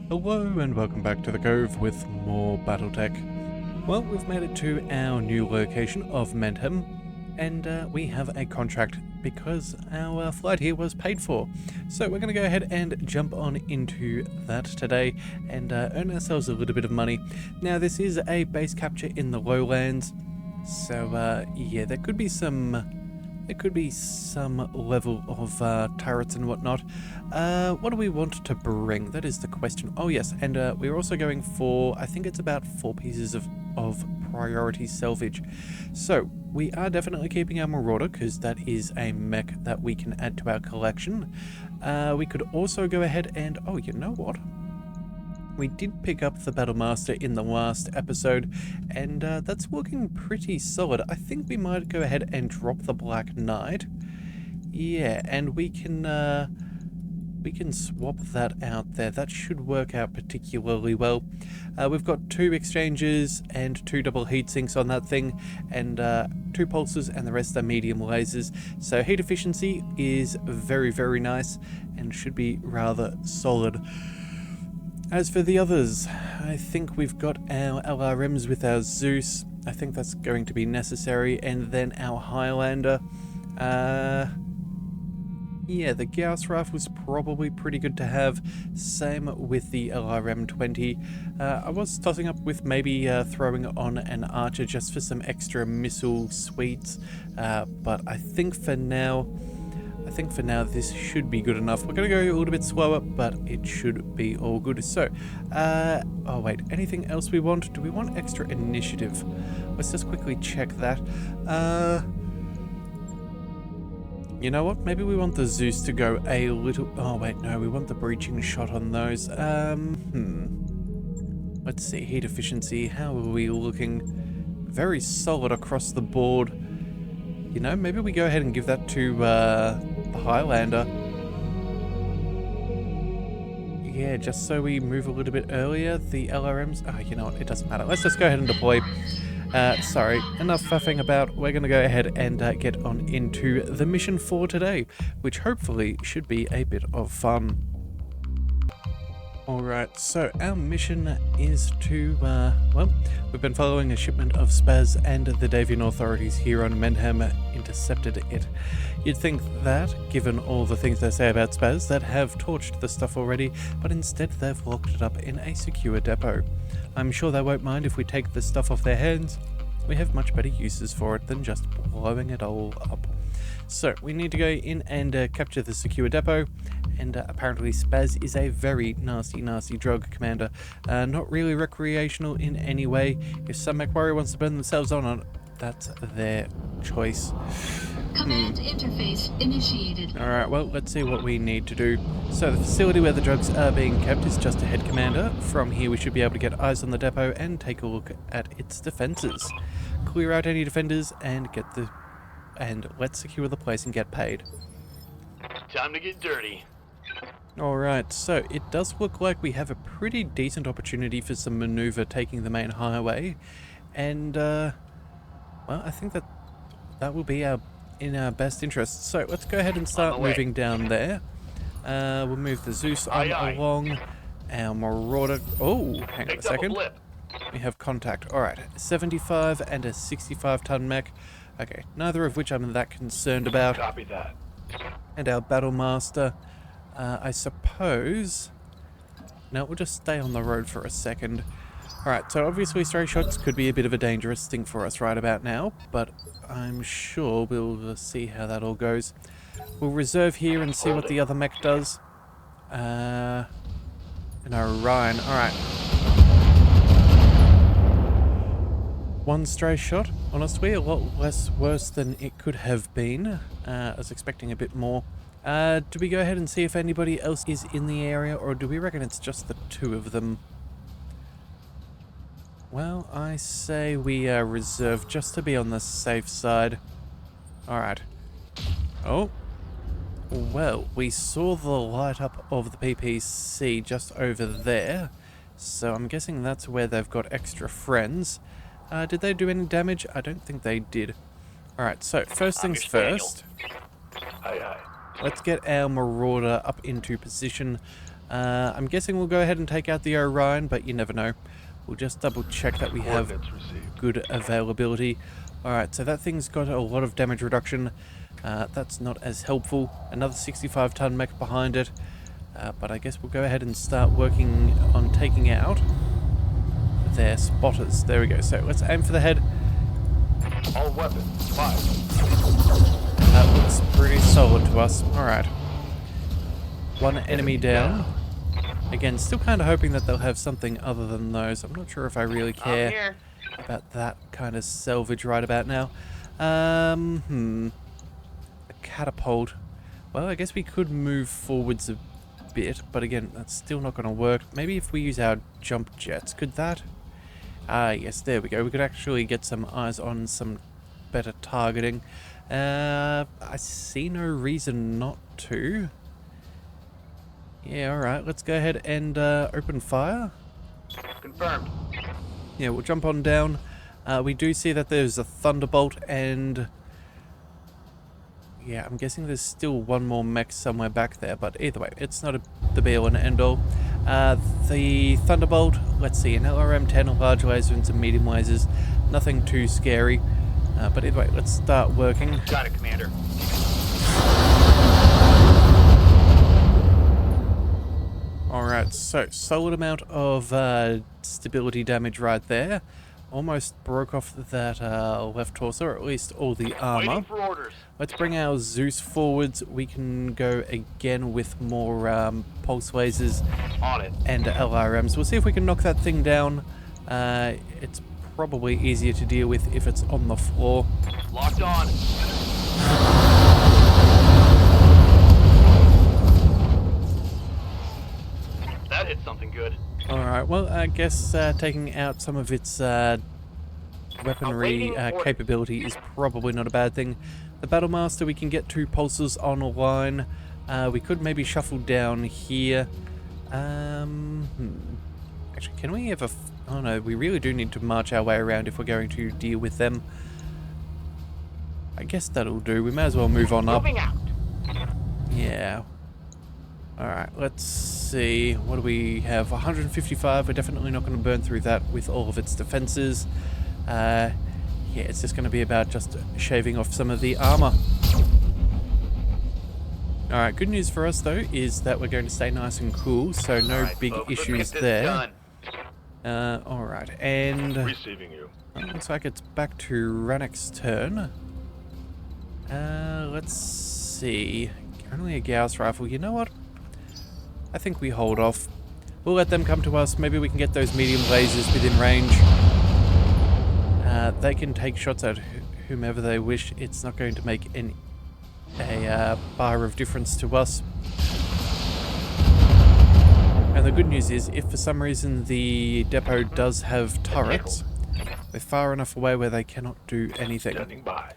Hello and welcome back to the Cove with more BattleTech. Well, we've made it to our new location of Mendham, and we have a contract because our flight here was paid for. So we're going to go ahead and jump on into that today and earn ourselves a little bit of money. Now, this is a base capture in the lowlands, so yeah, there could be some level of turrets and whatnot. What do we want to bring? That is the question. Oh yes, and we're also going for, I think it's about 4 pieces of priority salvage. So we are definitely keeping our Marauder because that is a mech that we can add to our collection. We could also go ahead and, oh, you know what? We did pick up the Battlemaster in the last episode, and that's looking pretty solid. I think we might go ahead and drop the Black Knight. Yeah, and we can swap that out there. That should work out particularly well. We've got 2 exchanges and 2 double heat sinks on that thing, and 2 pulses, and the rest are medium lasers. So heat efficiency is very, very nice and should be rather solid. As for the others, I think we've got our LRMs with our Zeus. I think that's going to be necessary. And then our Highlander. Yeah, the Gauss rifle was probably pretty good to have. Same with the LRM-20. I was tossing up with maybe throwing on an Archer just for some extra missile sweets. But I think for now this should be good enough. We're going to go a little bit slower, but it should be all good. So, oh wait, anything else we want? Do we want extra initiative? Let's just quickly check that. You know what? Maybe we want the Zeus to go a little... Oh wait, no, we want the breaching shot on those. Let's see, heat efficiency. How are we looking? Very solid across the board. You know, maybe we go ahead and give that to the Highlander. Yeah, just so we move a little bit earlier. The LRMs... Oh, you know what? It doesn't matter. Let's just go ahead and deploy. Sorry, enough faffing about. We're going to go ahead and get on into the mission for today, which hopefully should be a bit of fun. Alright, so our mission is to, well, we've been following a shipment of Spaz, and the Davian authorities here on Mendham intercepted it. You'd think that, given all the things they say about Spaz, that have torched the stuff already, but instead they've locked it up in a secure depot. I'm sure they won't mind if we take the stuff off their hands. We have much better uses for it than just blowing it all up. So, we need to go in and capture the secure depot, and apparently Spaz is a very nasty, nasty drug, Commander. Not really recreational in any way. If some MechWarrior wants to burn themselves on it, that's their choice. Command interface initiated. Alright, well, let's see what we need to do. So the facility where the drugs are being kept is just ahead, Commander. From here we should be able to get eyes on the depot and take a look at its defenses. Clear out any defenders and let's secure the place and get paid. Time to get dirty. Alright, so it does look like we have a pretty decent opportunity for some maneuver taking the main highway. And, well, I think that will be in our best interest. So let's go ahead and start moving down there. We'll move the Zeus on along. Our Marauder... Oh, hang on a second. We have contact. Alright, 75 and a 65-ton mech. Okay, neither of which I'm that concerned about. Copy that. And our Battlemaster, I suppose... No, we'll just stay on the road for a second. Alright, so obviously stray shots could be a bit of a dangerous thing for us right about now, but I'm sure we'll see how that all goes. We'll reserve here and see what the other mech does. And Orion, alright. One stray shot, honestly, a lot less worse than it could have been. I was expecting a bit more. Do we go ahead and see if anybody else is in the area, or do we reckon it's just the 2 of them? Well, I say we reserve just to be on the safe side. Alright. Oh. Well, we saw the light up of the PPC just over there, so I'm guessing that's where they've got extra friends. Did they do any damage? I don't think they did. Alright, so first things first. Aye, aye. Let's get our Marauder up into position. I'm guessing we'll go ahead and take out the Orion, but you never know. We'll just double check that we have good availability. Alright, so that thing's got a lot of damage reduction. That's not as helpful. Another 65-ton mech behind it. But I guess we'll go ahead and start working on taking out their spotters. There we go. So let's aim for the head. All weapons, fire. That looks pretty solid to us. Alright. One enemy down. Again, still kind of hoping that they'll have something other than those. I'm not sure if I really care about that kind of salvage right about now. A catapult. Well, I guess we could move forwards a bit, but again, that's still not going to work. Maybe if we use our jump jets, could that? Yes, there we go. We could actually get some eyes on some better targeting. I see no reason not to. Yeah, alright, let's go ahead and open fire. Confirmed. Yeah, we'll jump on down. We do see that there's a thunderbolt and... yeah, I'm guessing there's still one more mech somewhere back there, but either way, it's not the be-all and end-all. The thunderbolt, let's see, an LRM-10, a large laser and some medium lasers. Nothing too scary. But either way, let's start working. Got it, Commander. Alright, so solid amount of stability damage right there. Almost broke off that left torso, or at least all the armor. Waiting for orders. Let's bring our Zeus forwards. We can go again with more pulse lasers On it. and LRMs. We'll see if we can knock that thing down. It's probably easier to deal with if it's on the floor. Locked on. That hit something good. Alright, well, I guess taking out some of its weaponry capability is probably not a bad thing. The Battlemaster, we can get 2 pulses on a line. We could maybe shuffle down here. Actually, can we ever... oh no, we really do need to march our way around if we're going to deal with them. I guess that'll do. We may as well move on up. Moving out. Yeah. Alright, let's see. What do we have? 155. We're definitely not going to burn through that with all of its defenses. Yeah, it's just going to be about just shaving off some of the armor. Alright, good news for us though is that we're going to stay nice and cool, so no big issues there. Alright, and... Receiving you. looks like it's back to Ranek's turn. Let's see. Only a Gauss rifle. You know what? I think we hold off. We'll let them come to us. Maybe we can get those medium lasers within range. They can take shots at whomever they wish. It's not going to make a bar of difference to us. And the good news is, if for some reason the depot does have turrets, we're far enough away where they cannot do anything. Standing by.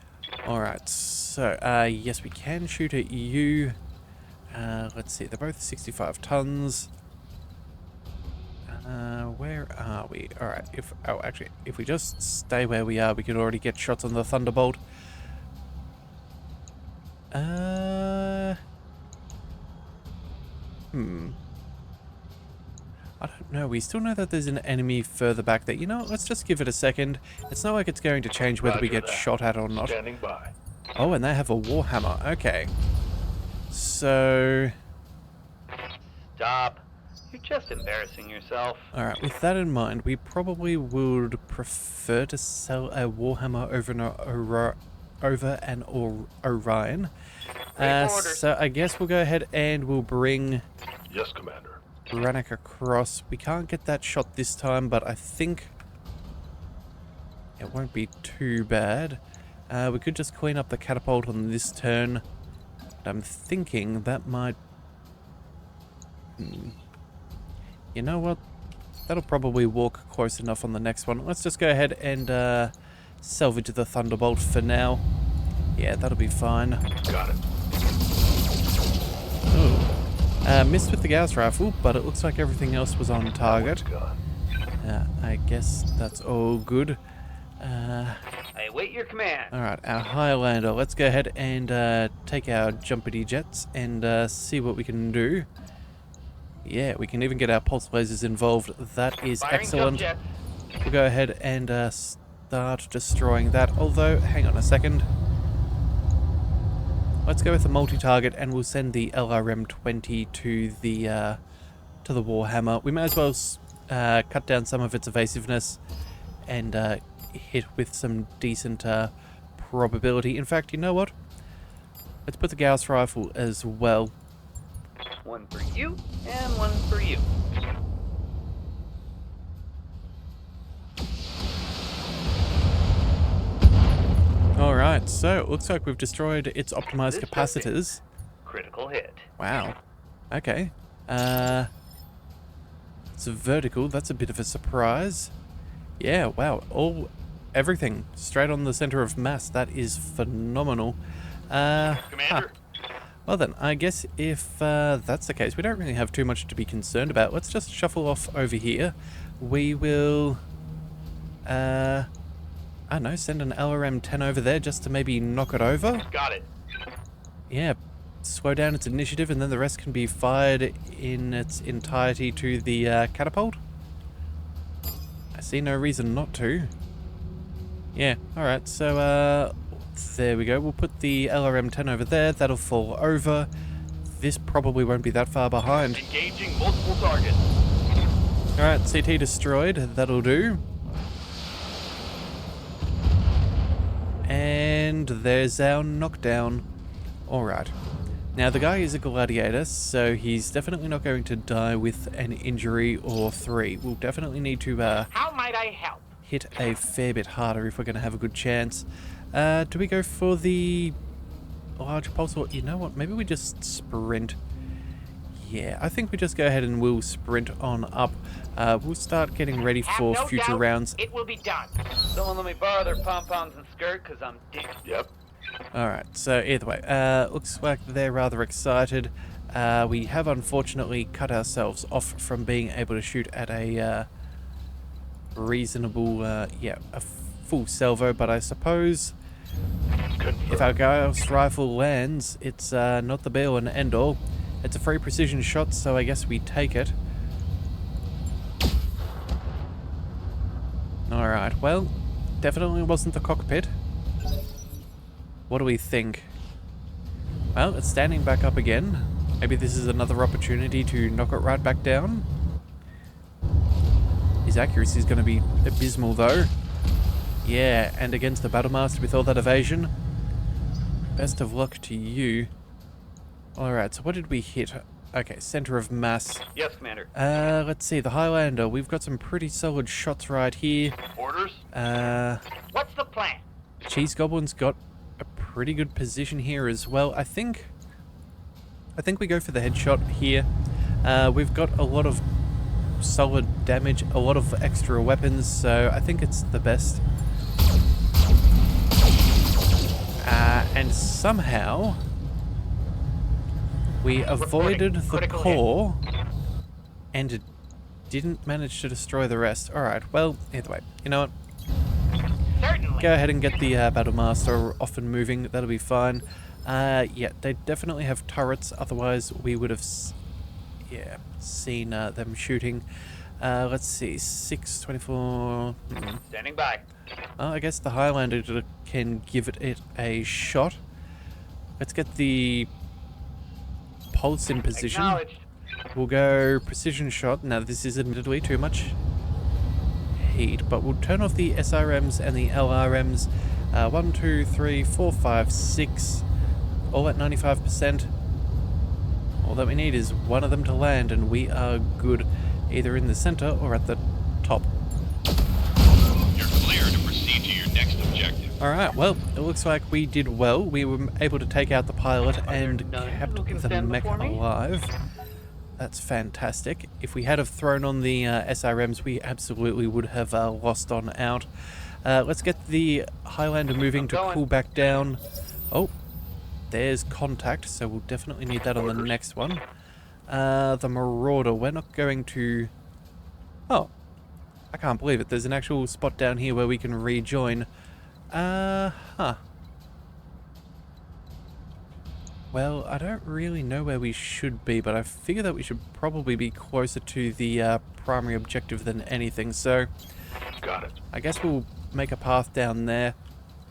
Alright, so, yes, we can shoot at you. Let's see, they're both 65 tons. Where are we? Alright, if we just stay where we are, we can already get shots on the Thunderbolt. I don't know. We still know that there's an enemy further back there. You know what? Let's just give it a second. It's not like it's going to change whether we get shot at or not. Standing by. Oh, and they have a Warhammer. Okay. So... Stop. You're just embarrassing yourself. alright, with that in mind, we probably would prefer to sell a Warhammer over an Orion. So I guess we'll go ahead and we'll bring... Yes, Commander. Ranek across. We can't get that shot this time, but I think it won't be too bad. We could just clean up the catapult on this turn. But I'm thinking that might... You know what? That'll probably walk close enough on the next one. Let's just go ahead and salvage the Thunderbolt for now. Yeah, that'll be fine. Got it. Ooh. Missed with the Gauss rifle, but it looks like everything else was on target. I guess that's all good. I await your command. Alright, our Highlander. Let's go ahead and take our jumpity jets and see what we can do. Yeah, we can even get our pulse lasers involved. That is Firing excellent. jump jets. We'll go ahead and start destroying that. Although, hang on a second. Let's go with the multi-target, and we'll send the LRM-20 to the Warhammer. We may as well cut down some of its evasiveness and hit with some decent probability. In fact, you know what? Let's put the Gauss rifle as well. One for you, and one for you. Alright, so it looks like we've destroyed its optimized This capacitors. Critical hit. Wow. Okay. It's a vertical. That's a bit of a surprise. Yeah, wow. Everything straight on the center of mass. That is phenomenal. Commander. Well then, I guess if that's the case, we don't really have too much to be concerned about. Let's just shuffle off over here. We will, I don't know, send an LRM-10 over there just to maybe knock it over. Got it. Yeah, slow down its initiative, and then the rest can be fired in its entirety to the catapult. I see no reason not to. Yeah, alright, so there we go. We'll put the LRM-10 over there. That'll fall over. This probably won't be that far behind. Engaging multiple targets. Alright, CT destroyed. That'll do. And there's our knockdown. Alright. Now, the guy is a gladiator, so he's definitely not going to die with an injury or 3. We'll definitely need to How might I help? hit a fair bit harder if we're going to have a good chance. Do we go for the large pulse, or you know what? Maybe we just sprint. Yeah, I think we just go ahead and we'll sprint on up. We'll start getting ready for no future doubt rounds. It will be done. Someone let me borrow their pom-poms and skirt, because I'm dick. Yep. Alright, so either way, looks like they're rather excited. We have unfortunately cut ourselves off from being able to shoot at a reasonable, a full salvo, but I suppose if our Gauss rifle lands, it's not the be-all and end-all. It's a free precision shot, so I guess we take it. Alright, well, definitely wasn't the cockpit. What do we think? Well, it's standing back up again. Maybe this is another opportunity to knock it right back down. His accuracy is going to be abysmal, though. Yeah, and against the Battlemaster with all that evasion. Best of luck to you. Alright, so what did we hit? Okay, center of mass. Yes, Commander. Let's see, the Highlander. We've got some pretty solid shots right here. Orders? What's the plan? Cheese Goblin's got a pretty good position here as well. I think we go for the headshot here. We've got a lot of solid damage, a lot of extra weapons, so I think it's the best. And somehow we avoided the core and didn't manage to destroy the rest. Alright, well, either way, you know what? Certainly. Go ahead and get the Battlemaster off and moving. That'll be fine. Yeah, they definitely have turrets. Otherwise, we would have, seen them shooting. Let's see, 624. Standing by. I guess the Highlander can give it a shot. Let's get the pulse in position. Acknowledged. We'll go precision shot. Now, this is admittedly too much heat, but we'll turn off the SRMs and the LRMs. 1, 2, 3, 4, 5, 6, all at 95%. All that we need is one of them to land, and we are good, either in the center or at the top. You're clear to proceed to your next objective. Alright, well, it looks like we did well. We were able to take out the pilot and none kept who can the stand mech before me? alive. That's fantastic. If we had have thrown on the SRMs, we absolutely would have lost on out. Let's get the Highlander moving to cool back down. Oh, there's contact, so we'll definitely need that on the next one. The Marauder, we're not going to... Oh, I can't believe it. There's an actual spot down here where we can rejoin. Well, I don't really know where we should be, but I figure that we should probably be closer to the primary objective than anything, so Got it. I guess we'll make a path down there.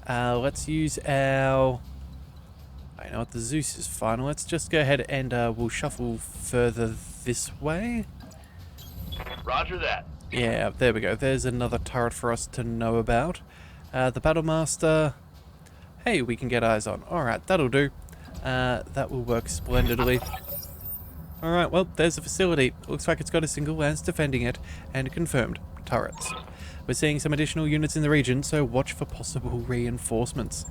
Let's use our... I know what, the Zeus is fine. Let's just go ahead and we'll shuffle further this way. Roger that. Yeah, there we go. There's another turret for us to know about. The Battlemaster... Hey, we can get eyes on. Alright, that'll do. That will work splendidly. Alright, well, there's the facility. Looks like it's got a single lance defending it, and confirmed. Turrets. We're seeing some additional units in the region, so watch for possible reinforcements.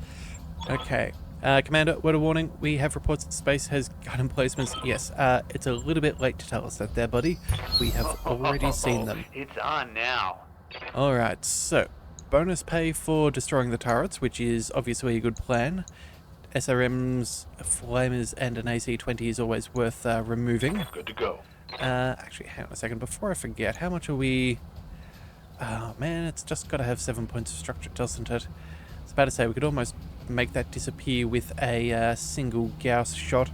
Okay. Commander, word of warning. We have reports that space has gun emplacements. Yes, it's a little bit late to tell us that there, buddy. We have already seen them. It's on now. Alright, so bonus pay for destroying the turrets, which is obviously a good plan. SRMs, flamers, and an AC-20 is always worth removing. Good to go. Actually, hang on a second. Before I forget, how much are we... Oh, man, it's just got to have 7 points of structure, doesn't it? I was about to say, we could almost make that disappear with a single Gauss shot.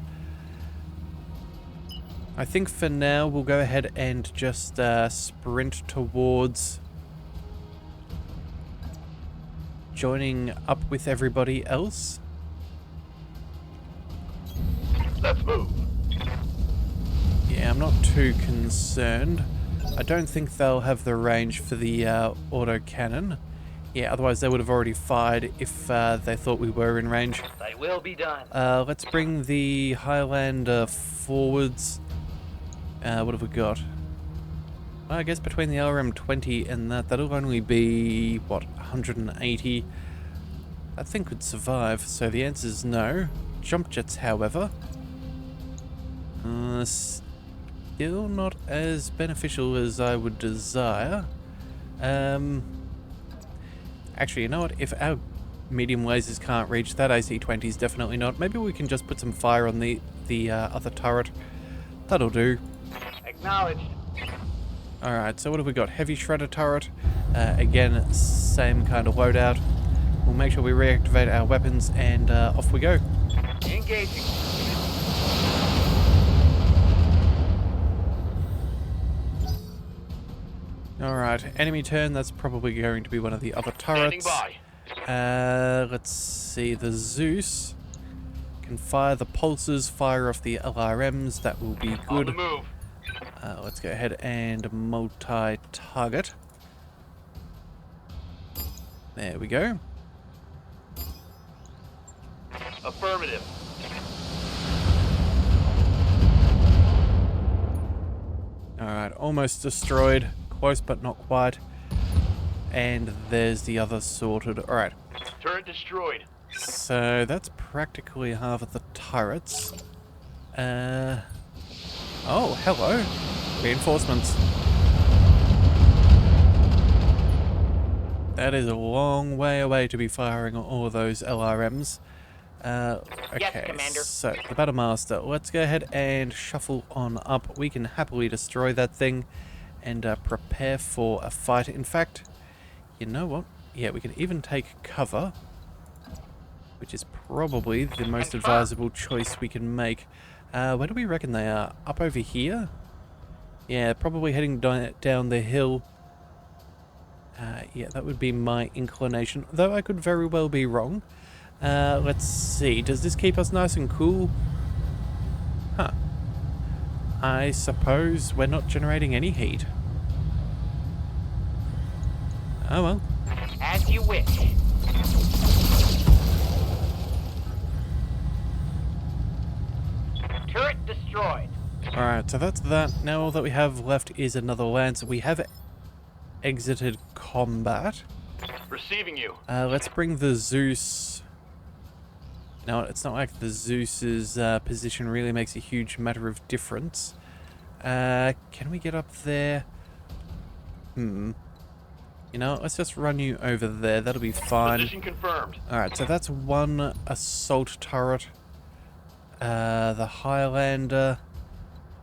I think for now, we'll go ahead and just sprint towards joining up with everybody else. Let's move. Yeah, I'm not too concerned. I don't think they'll have the range for the autocannon. Yeah, otherwise they would have already fired if they thought we were in range. They will be done. Let's bring the Highlander forwards. What have we got? Well, I guess between the LRM-20 and that'll only be, what, 180? That thing could survive, so the answer is no. Jump jets, however, still not as beneficial as I would desire. Actually, you know what? If our medium lasers can't reach that, AC-20's definitely not. Maybe we can just put some fire on the other turret. That'll do. Acknowledged. Alright, so what have we got? Heavy shredder turret. Again, same kind of loadout. We'll make sure we reactivate our weapons and off we go. Engaging. Alright, enemy turn. That's probably going to be one of the other turrets. Standing by. Let's see. The Zeus can fire the pulses, fire off the LRMs. That will be On the good. move. Let's go ahead and multi-target. There we go. Affirmative. Alright, almost destroyed. Close but not quite. And there's the other sorted. Alright, Turret destroyed. so that's practically half of the turrets. Oh, hello. Reinforcements. That is a long way away to be firing all of those LRMs. Okay, Commander. so the Battlemaster. Let's go ahead and shuffle on up. We can happily destroy that thing and prepare for a fight. In fact, you know what? Yeah, we can even take cover, which is probably the most advisable choice we can make. Where do we reckon they are? Up over here? Yeah, probably heading down the hill. Yeah, that would be my inclination, though I could very well be wrong. Let's see. Does this keep us nice and cool? Huh. I suppose we're not generating any heat. Oh well. As you wish. Turret destroyed. Alright, so that's that. Now all that we have left is another lance. We have exited combat. Receiving you. Let's bring the Zeus. No, it's not like the Zeus's position really makes a huge matter of difference. Can we get up there? You know, let's just run you over there. That'll be fine. Position confirmed. Alright, so that's one assault turret. The Highlander.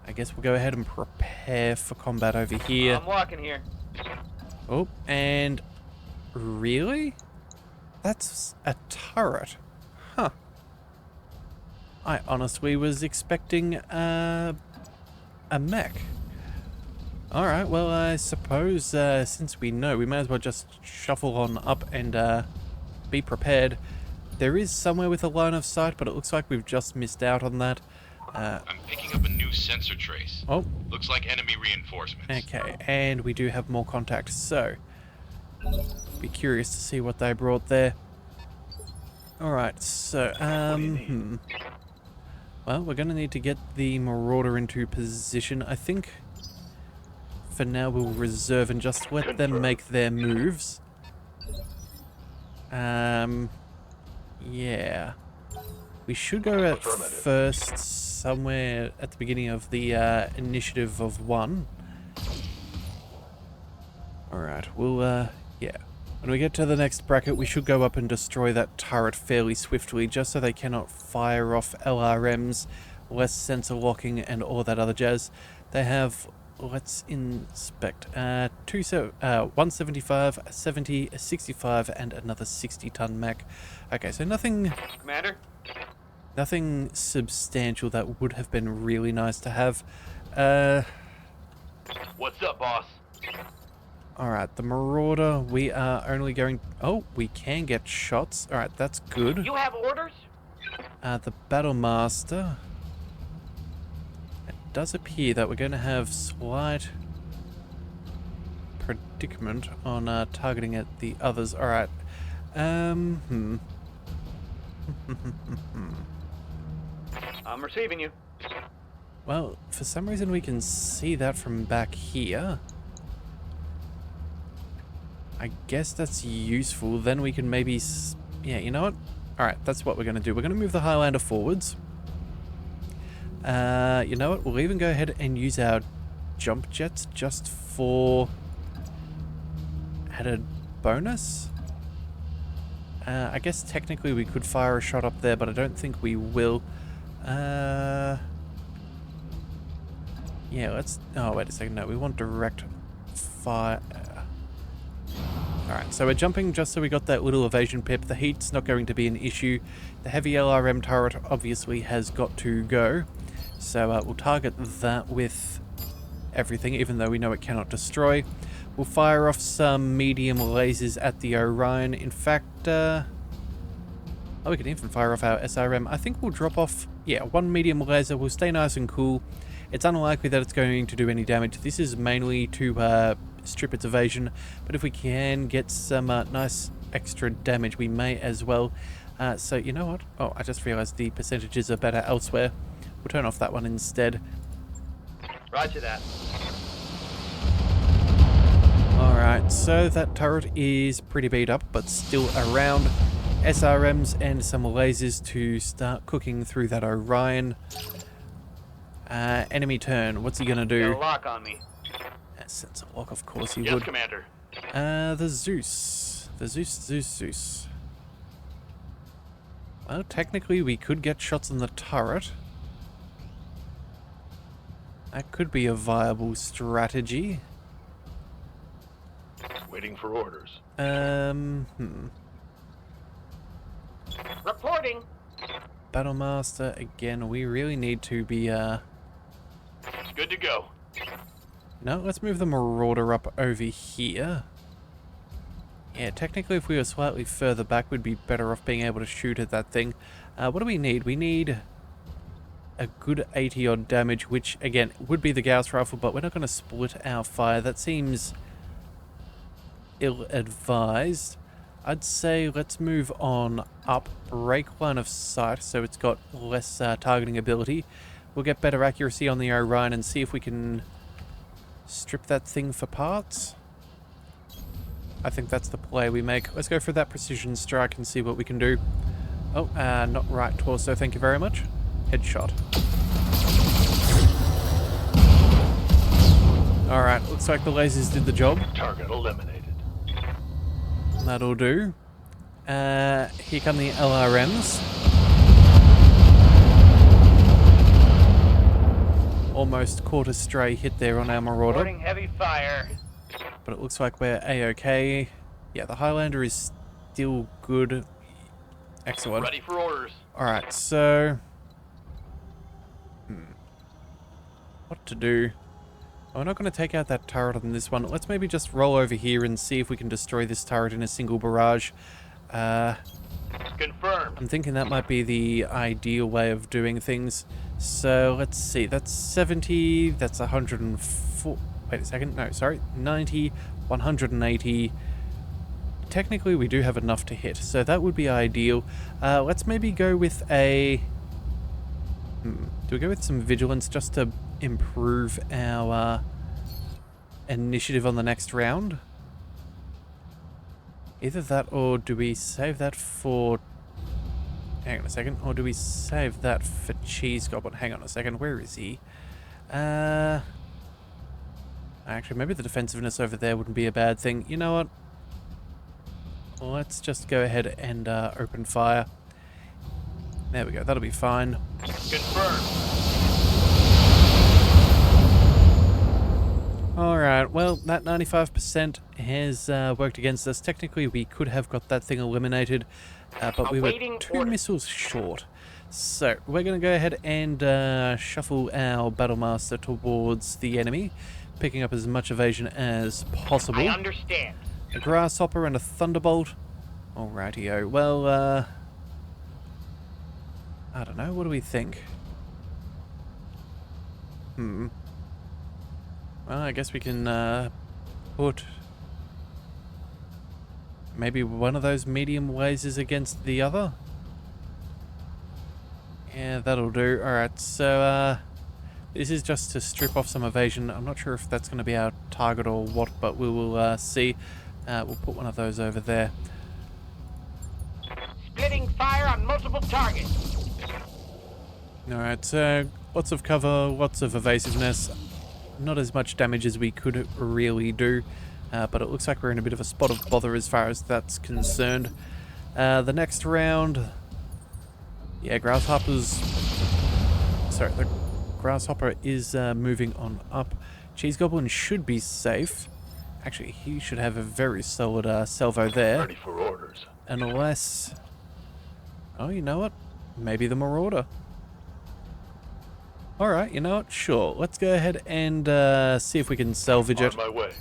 I guess we'll go ahead and prepare for combat over here. I'm walking here. Oh, and really? That's a turret. Huh. I honestly was expecting a mech. Alright, well, I suppose since we know, we may as well just shuffle on up and be prepared. There is somewhere with a line of sight, but it looks like we've just missed out on that. I'm picking up a new sensor trace. Oh, Looks like enemy reinforcements. okay, and we do have more contact, so be curious to see what they brought there. Alright, so, well, we're going to need to get the Marauder into position. I think for now we'll reserve and just let them make their moves. Yeah. We should go at first somewhere at the beginning of the initiative of 1. Alright, we'll, yeah. When we get to the next bracket, we should go up and destroy that turret fairly swiftly, just so they cannot fire off LRMs, less sensor locking, and all that other jazz. They have, let's inspect, 175, a 70, a 65, and another 60-ton mech. Okay, so nothing... Commander? Nothing substantial that would have been really nice to have. What's up, boss? Alright, the Marauder, we are only going... Oh, we can get shots. Alright, that's good. You have orders? The Battlemaster. It does appear that we're going to have slight predicament on targeting at the others. Alright. I'm receiving you. Well, for some reason we can see that from back here. I guess that's useful. Then we can maybe... Yeah, you know what? Alright, that's what we're going to do. We're going to move the Highlander forwards. You know what? We'll even go ahead and use our jump jets just for added bonus. I guess technically we could fire a shot up there, but I don't think we will. Yeah, let's... Oh, wait a second. No, we want direct fire... Alright, so we're jumping just so we got that little evasion pip. The heat's not going to be an issue. The heavy LRM turret obviously has got to go. So we'll target that with everything, even though we know it cannot destroy. We'll fire off some medium lasers at the Orion. In fact, oh, we can even fire off our SRM. I think we'll drop off, yeah, one medium laser. We'll stay nice and cool. It's unlikely that it's going to do any damage. This is mainly to strip its evasion, but if we can get some nice extra damage, we may as well. So you know what? Oh, I just realized the percentages are better elsewhere. We'll turn off that one instead. Roger that. Alright, so that turret is pretty beat up, but still around. SRMs and some lasers to start cooking through that Orion. Enemy turn. What's he gonna do? Got a lock on me. Sensor lock, of course he Yes, would. Commander. The Zeus. The Zeus. Well, technically we could get shots on the turret. That could be a viable strategy. Waiting for orders. Reporting. Battlemaster, again, we really need to be, Good to go. No, let's move the Marauder up over here. Yeah, technically if we were slightly further back, we'd be better off being able to shoot at that thing. What do we need? We need a good 80 odd damage, which, again, would be the Gauss rifle, but we're not going to split our fire. That seems ill-advised. I'd say let's move on up, break line of sight, so it's got less targeting ability. We'll get better accuracy on the Orion and see if we can strip that thing for parts. I think that's the play we make. Let's go for that precision strike and see what we can do. Oh, not right torso, thank you very much. Headshot. Alright, looks like the lasers did the job. Target eliminated. That'll do. Here come the LRMs. Almost caught a stray hit there on our Marauder. Reporting heavy fire. But it looks like we're A-okay. Yeah, the Highlander is still good. Excellent. Ready for orders. Alright, so... what to do. We're not going to take out that turret on this one. Let's maybe just roll over here and see if we can destroy this turret in a single barrage. Confirmed. I'm thinking that might be the ideal way of doing things. So let's see. That's 70. That's 104. Wait a second. No, sorry. 90, 180. Technically, we do have enough to hit, so that would be ideal. Let's maybe go with a... do we go with some vigilance just to improve our initiative on the next round? Either that, or do we save that for... Hang on a second. Or do we save that for Cheese Goblin? Hang on a second. Where is he? Actually, maybe the defensiveness over there wouldn't be a bad thing. You know what? Let's just go ahead and open fire. There we go. That'll be fine. Confirmed. Alright, well, that 95% has worked against us. Technically, we could have got that thing eliminated, but we were two missiles short. So, we're going to go ahead and shuffle our Battlemaster towards the enemy, picking up as much evasion as possible. I understand. A Grasshopper and a Thunderbolt. Alrighty-o. Well, I don't know. What do we think? Well, I guess we can put maybe one of those medium lasers against the other. Yeah, that'll do. Alright, so this is just to strip off some evasion. I'm not sure if that's going to be our target or what, but we will see. We'll put one of those over there. Splitting fire on multiple targets. Alright, so lots of cover, lots of evasiveness. Not as much damage as we could really do, but it looks like we're in a bit of a spot of bother as far as that's concerned. The next round... Yeah, Grasshopper's... Sorry, the Grasshopper is moving on up. Cheese Goblin should be safe. Actually, he should have a very solid salvo there. Ready for orders. Unless... Oh, you know what? Maybe the Marauder. Alright, you know what? Sure. Let's go ahead and see if we can salvage it. On my way.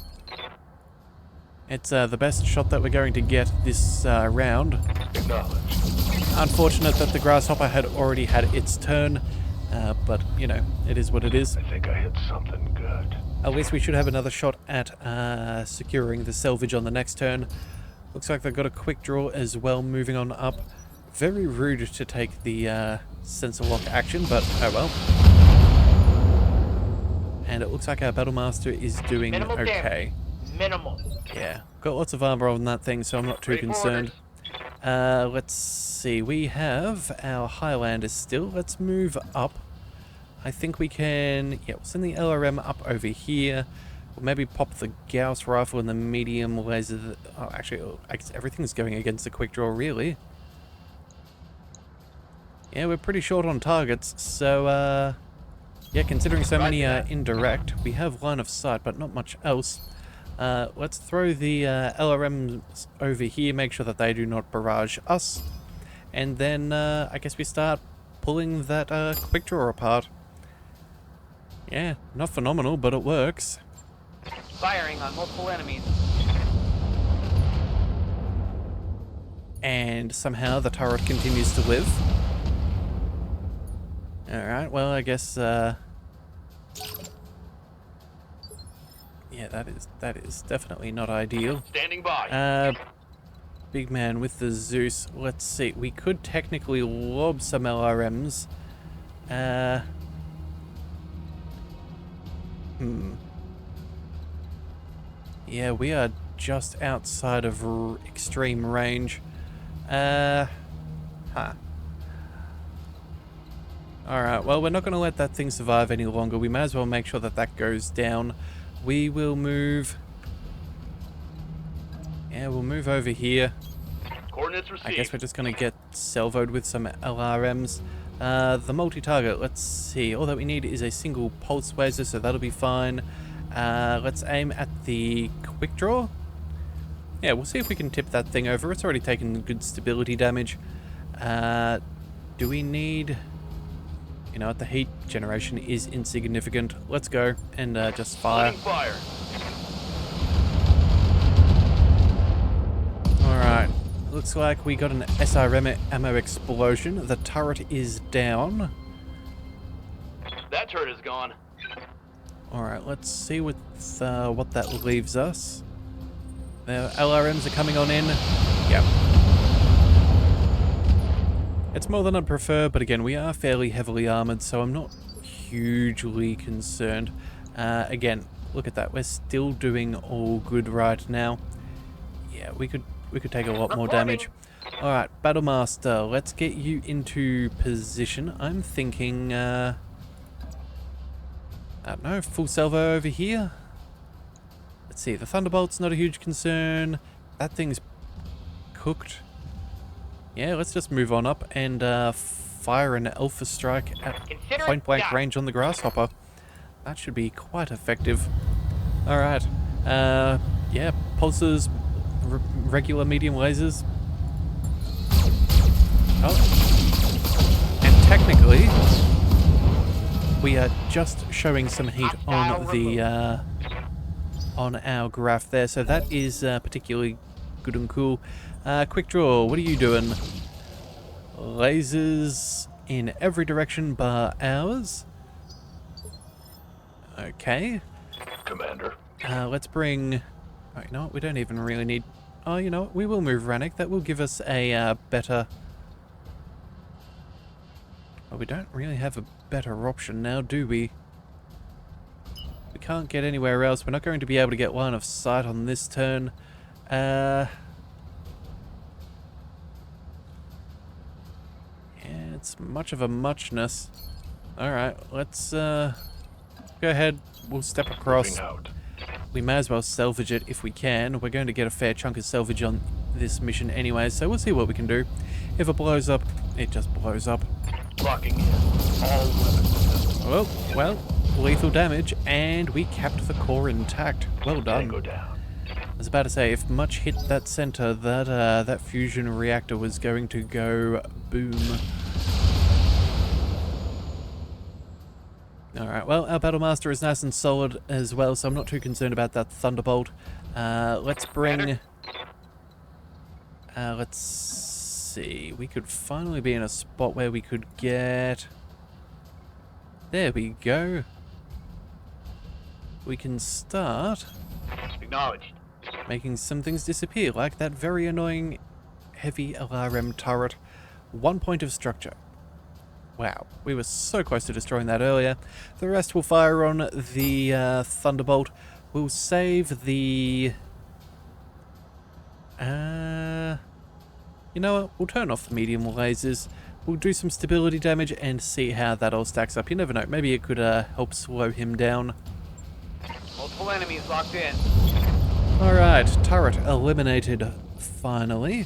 It's the best shot that we're going to get this round. Acknowledged. Unfortunate that the Grasshopper had already had its turn, but, you know, it is what it is. I think I hit something good. At least we should have another shot at securing the salvage on the next turn. Looks like they've got a quick draw as well, moving on up. Very rude to take the sensor lock action, but oh well. And it looks like our Battlemaster is doing okay. Minimal. Yeah, got lots of armor on that thing, so I'm not too concerned. Let's see, we have our Highlanders still. Let's move up. I think we can... Yeah, we'll send the LRM up over here. We'll maybe pop the Gauss rifle and the medium laser... Oh, actually, I guess everything's going against the quick draw, really. Yeah, we're pretty short on targets, so, yeah, considering so many are indirect, we have line of sight, but not much else. Let's throw the LRMs over here, make sure that they do not barrage us. And then, I guess we start pulling that quick draw apart. Yeah, not phenomenal, but it works. Firing on multiple enemies. And somehow the turret continues to live. Alright, well, I guess, yeah, that is definitely not ideal. Standing by. Big man with the Zeus. Let's see. We could technically lob some LRMs. Yeah, we are just outside of extreme range. Alright, well, we're not going to let that thing survive any longer. We may as well make sure that that goes down. We will move... Yeah, we'll move over here. Coordinates received. I guess we're just going to get salvoed with some LRMs. The multi-target, let's see. All that we need is a single pulse laser, so that'll be fine. Let's aim at the quick draw. Yeah, we'll see if we can tip that thing over. It's already taken good stability damage. Do we need... You know what? The heat generation is insignificant. Let's go and just fire. Opening fire. Alright. Looks like we got an SRM ammo explosion. The turret is down. That turret is gone. Alright, let's see what that leaves us. The LRMs are coming on in. Yep. It's more than I'd prefer, but again, we are fairly heavily armored, so I'm not hugely concerned. Again, look at that. We're still doing all good right now. Yeah, we could take a lot more damage. Alright, Battlemaster, let's get you into position. I'm thinking, I don't know, full salvo over here. Let's see, the Thunderbolt's not a huge concern. That thing's cooked. Yeah, let's just move on up and fire an Alpha Strike at point blank range on the Grasshopper. That should be quite effective. Alright, yeah, pulses, regular medium lasers. Oh, and technically, we are just showing some heat on the on our graph there, so that is particularly good and cool. Quick draw, what are you doing? Lasers in every direction bar ours. Okay. Commander. Let's bring... Oh, you know what? We don't even really need... Oh, you know what? We will move Rannick. That will give us a better... Well, we don't really have a better option now, do we? We can't get anywhere else. We're not going to be able to get line of sight on this turn. Yeah, it's much of a muchness. Alright, let's go ahead. We'll step across. Moving out. We may as well salvage it if we can. We're going to get a fair chunk of salvage on this mission anyway, so we'll see what we can do. If it blows up, it just blows up. Locking in. All weapons systems. Well, lethal damage, and we kept the core intact. Well done. Tango down. I was about to say, if much hit that center, that fusion reactor was going to go boom. Alright, well, our Battlemaster is nice and solid as well, so I'm not too concerned about that Thunderbolt. Let's bring... let's see. We could finally be in a spot where we could get... There we go. We can start... Acknowledged. making some things disappear, like that very annoying heavy LRM turret. 1 point of structure. Wow, we were so close to destroying that earlier. The rest will fire on the Thunderbolt. We'll save the... You know what? We'll turn off the medium lasers. We'll do some stability damage and see how that all stacks up. You never know. Maybe it could help slow him down. Multiple enemies locked in. Alright, turret eliminated finally.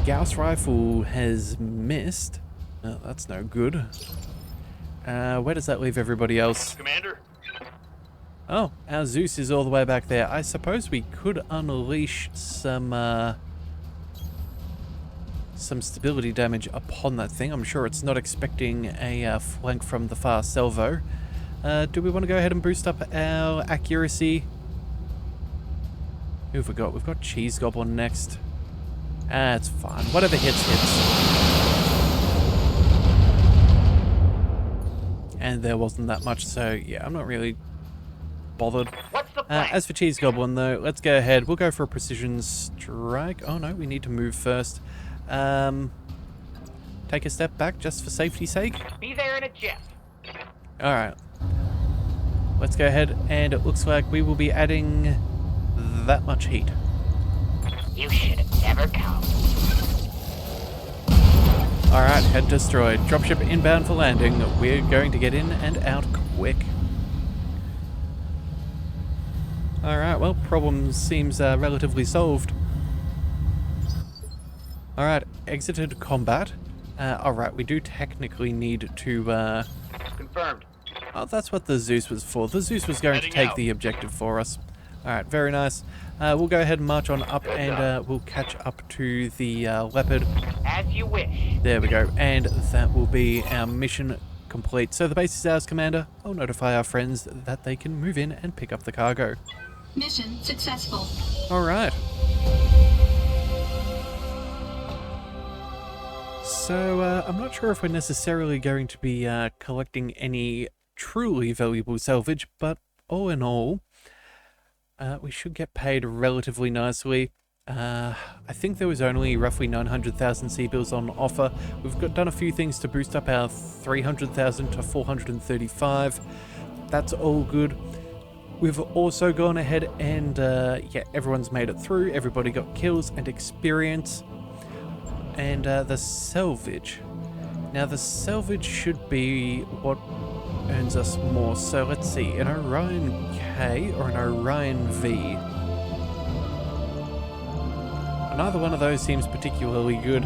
Gauss rifle has missed. Oh, that's no good. Where does that leave everybody else? Commander. Oh, our Zeus is all the way back there. I suppose we could unleash some stability damage upon that thing. I'm sure it's not expecting a flank from the far salvo. Do we want to go ahead and boost up our accuracy? Who have we got? We've got Cheese Goblin next. It's fine. Whatever hits, hits. And there wasn't that much, so yeah, I'm not really bothered. What's the plan? As for Cheese Goblin, though, let's go ahead. We'll go for a precision strike. Oh no, we need to move first. Take a step back just for safety's sake. Be there in a jiff. Alright. Let's go ahead, and it looks like we will be adding that much heat. You should have never come. Alright, head destroyed. Dropship inbound for landing. We're going to get in and out quick. Alright, well, problem seems relatively solved. Alright, exited combat. Alright, we do technically need to... Confirmed. Oh, that's what the Zeus was for. The Zeus was going to Heading take out. the objective for us. Alright, very nice. We'll go ahead and march on up, and we'll catch up to the Leopard. As you wish. There we go, and that will be our mission complete. So the base is ours, Commander. I'll notify our friends that they can move in and pick up the cargo. Mission successful. Alright. So, I'm not sure if we're necessarily going to be collecting any truly valuable salvage, but all in all, we should get paid relatively nicely. I think there was only roughly 900,000 C-bills on offer. We've done a few things to boost up our 300,000 to 435. That's all good. We've also gone ahead and, yeah, everyone's made it through. Everybody got kills and experience. And the salvage. Now, the salvage should be what earns us more. So let's see, an Orion K or an Orion V. Neither one of those seems particularly good.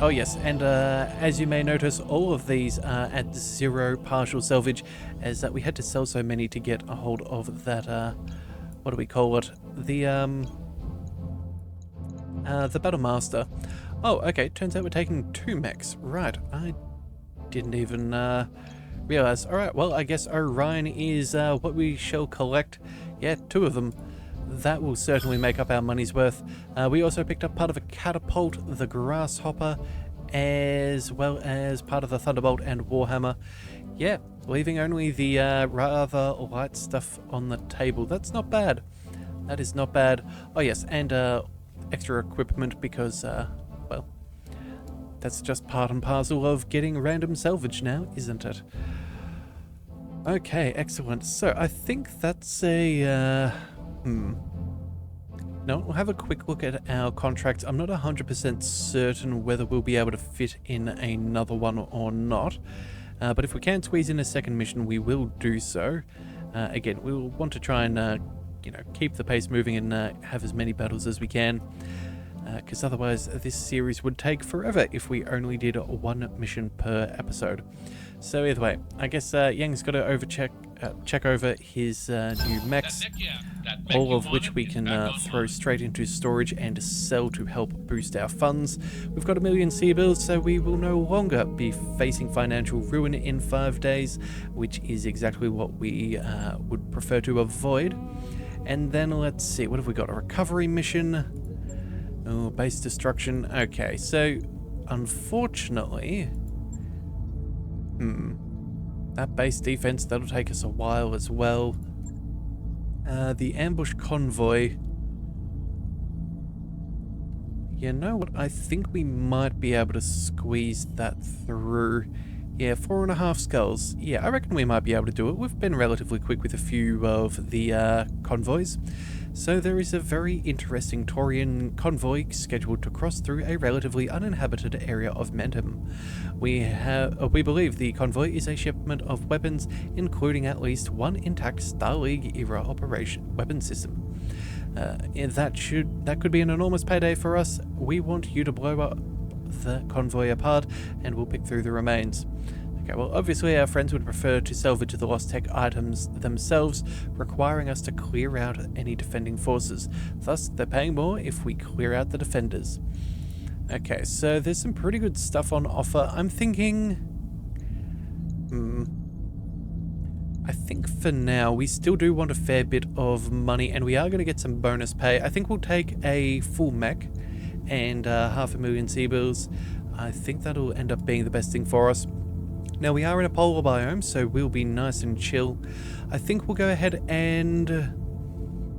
Oh yes, and as you may notice, all of these are at 0 partial salvage, as we had to sell so many to get a hold of that, what do we call it? The Battle Master. Oh, okay, turns out we're taking 2 mechs. Right, I didn't even realize. Alright, well, I guess Orion is what we shall collect. Yeah, 2 of them. That will certainly make up our money's worth. We also picked up part of a catapult, the grasshopper, as well as part of the thunderbolt and warhammer. Yeah, leaving only the rather light stuff on the table. That's not bad. That is not bad. Oh yes, and extra equipment because, well, that's just part and parcel of getting random salvage now, isn't it? Okay, excellent. So I think that's a... No, we'll have a quick look at our contracts. I'm not 100% certain whether we'll be able to fit in another one or not. But if we can squeeze in a second mission, we will do so. Again, we'll want to try and, you know, keep the pace moving and have as many battles as we can. Because otherwise this series would take forever if we only did 1 mission per episode. So either way, I guess Yang's got to check over his new mechs, all of which we can throw straight into storage and sell to help boost our funds. We've got 1 million C-bills, so we will no longer be facing financial ruin in 5 days, which is exactly what we would prefer to avoid. And then let's see, what have we got? A recovery mission. Oh, base destruction. Okay, so unfortunately, that base defense, that'll take us a while as well. The ambush convoy. You know what? I think we might be able to squeeze that through. Yeah, 4.5 skulls. Yeah, I reckon we might be able to do it. We've been relatively quick with a few of the convoys. So there is a very interesting Taurian convoy scheduled to cross through a relatively uninhabited area of Mentham. We believe the convoy is a shipment of weapons, including at least 1 intact Star League era weapon system. That could be an enormous payday for us. We want you to blow up the convoy apart, and we'll pick through the remains. Okay, well, obviously our friends would prefer to salvage the lost tech items themselves, requiring us to clear out any defending forces. Thus, they're paying more if we clear out the defenders. Okay, so there's some pretty good stuff on offer. I'm thinking... I think for now, we still do want a fair bit of money, and we are going to get some bonus pay. I think we'll take a full mech and 500,000 C-bills. I think that'll end up being the best thing for us. Now, we are in a polar biome, so we'll be nice and chill. I think we'll go ahead and...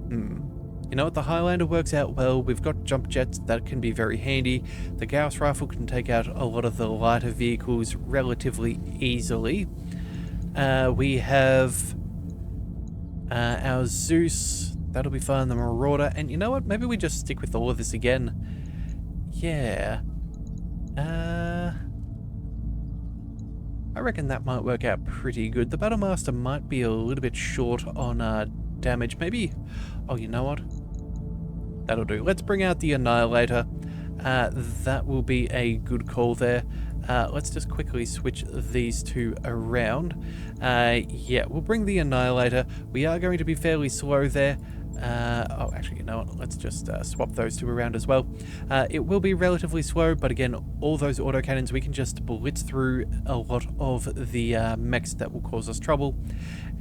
You know what, the Highlander works out well. We've got jump jets that can be very handy. The Gauss rifle can take out a lot of the lighter vehicles relatively easily. We have our Zeus. That'll be fine, the Marauder. And you know what, maybe we just stick with all of this again. Yeah. I reckon that might work out pretty good. The Battlemaster might be a little bit short on damage. Maybe... Oh, you know what? That'll do. Let's bring out the Annihilator. That will be a good call there. Let's just quickly switch these two around. Yeah, we'll bring the Annihilator. We are going to be fairly slow there. Oh, actually, you know what? Let's just swap those two around as well. It will be relatively slow, but again, all those autocannons, we can just blitz through a lot of the mechs that will cause us trouble,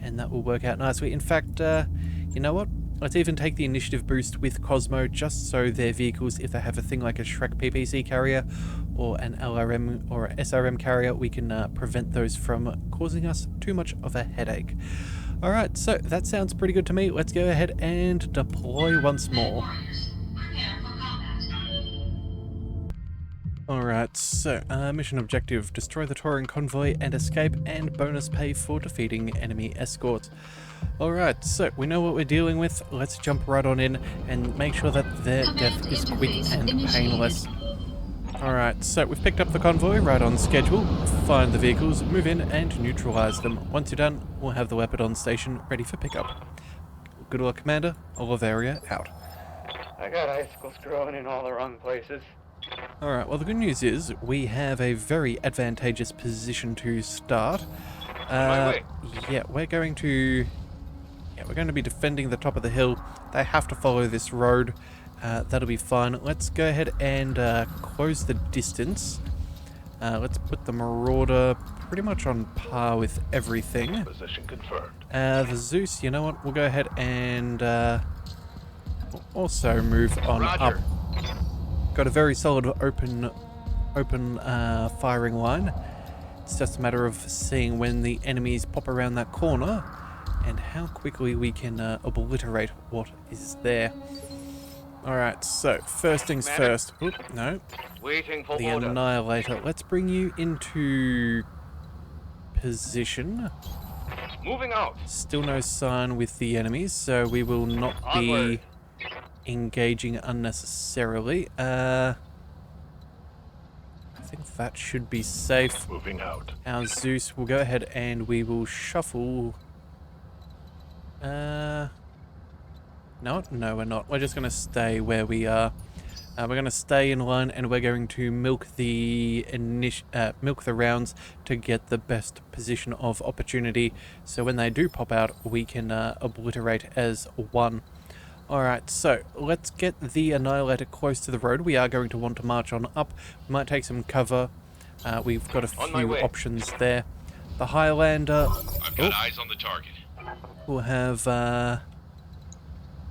and that will work out nicely. In fact, you know what? Let's even take the initiative boost with Cosmo, just so their vehicles, if they have a thing like a Shrek PPC carrier or an LRM or SRM carrier, we can prevent those from causing us too much of a headache. Alright, so that sounds pretty good to me. Let's go ahead and deploy once more. Alright, so mission objective: destroy the touring convoy and escape, and bonus pay for defeating enemy escorts. Alright, so we know what we're dealing with. Let's jump right on in and make sure that their death is quick and painless. Alright, so we've picked up the convoy right on schedule. Find the vehicles, move in and neutralize them. Once you're done, we'll have the weapon on station ready for pickup. Good luck, Commander. Oliveria out. I got icicles growing in all the wrong places. Alright, well the good news is we have a very advantageous position to start. My way. Yeah, we're going to be defending the top of the hill. They have to follow this road. That'll be fun. Let's go ahead and close the distance. Let's put the Marauder pretty much on par with everything. Position confirmed. The Zeus, you know what? We'll go ahead and also move on up. Got a very solid open firing line. It's just a matter of seeing when the enemies pop around that corner and how quickly we can obliterate what is there. Alright, so first things first. Oop, no. Waiting for The order. Annihilator. Let's bring you into position. Moving out. Still no sign with the enemies, so we will not Onward. be engaging unnecessarily. I think that should be safe. Moving out. Our Zeus will go ahead and we will shuffle. No, we're not. We're just going to stay where we are. We're going to stay in line, and we're going to milk the rounds to get the best position of opportunity. So when they do pop out, we can obliterate as one. Alright, so let's get the Annihilator close to the road. We are going to want to march on up. We might take some cover. We've got a few options there. The Highlander... I've got eyes on the target. We'll have... oh,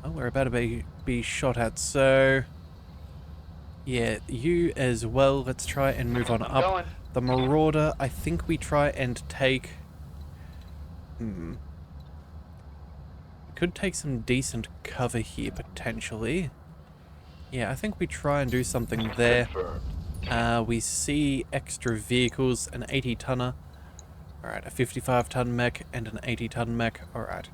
we're about to be shot at, so... Yeah, you as well. Let's try and move on up. Going. The Marauder, I think we try and take... Could take some decent cover here, potentially. Yeah, I think we try and do something there. Confirmed. We see extra vehicles, an 80-tonner. Alright, a 55-ton mech and an 80-ton mech. Alright.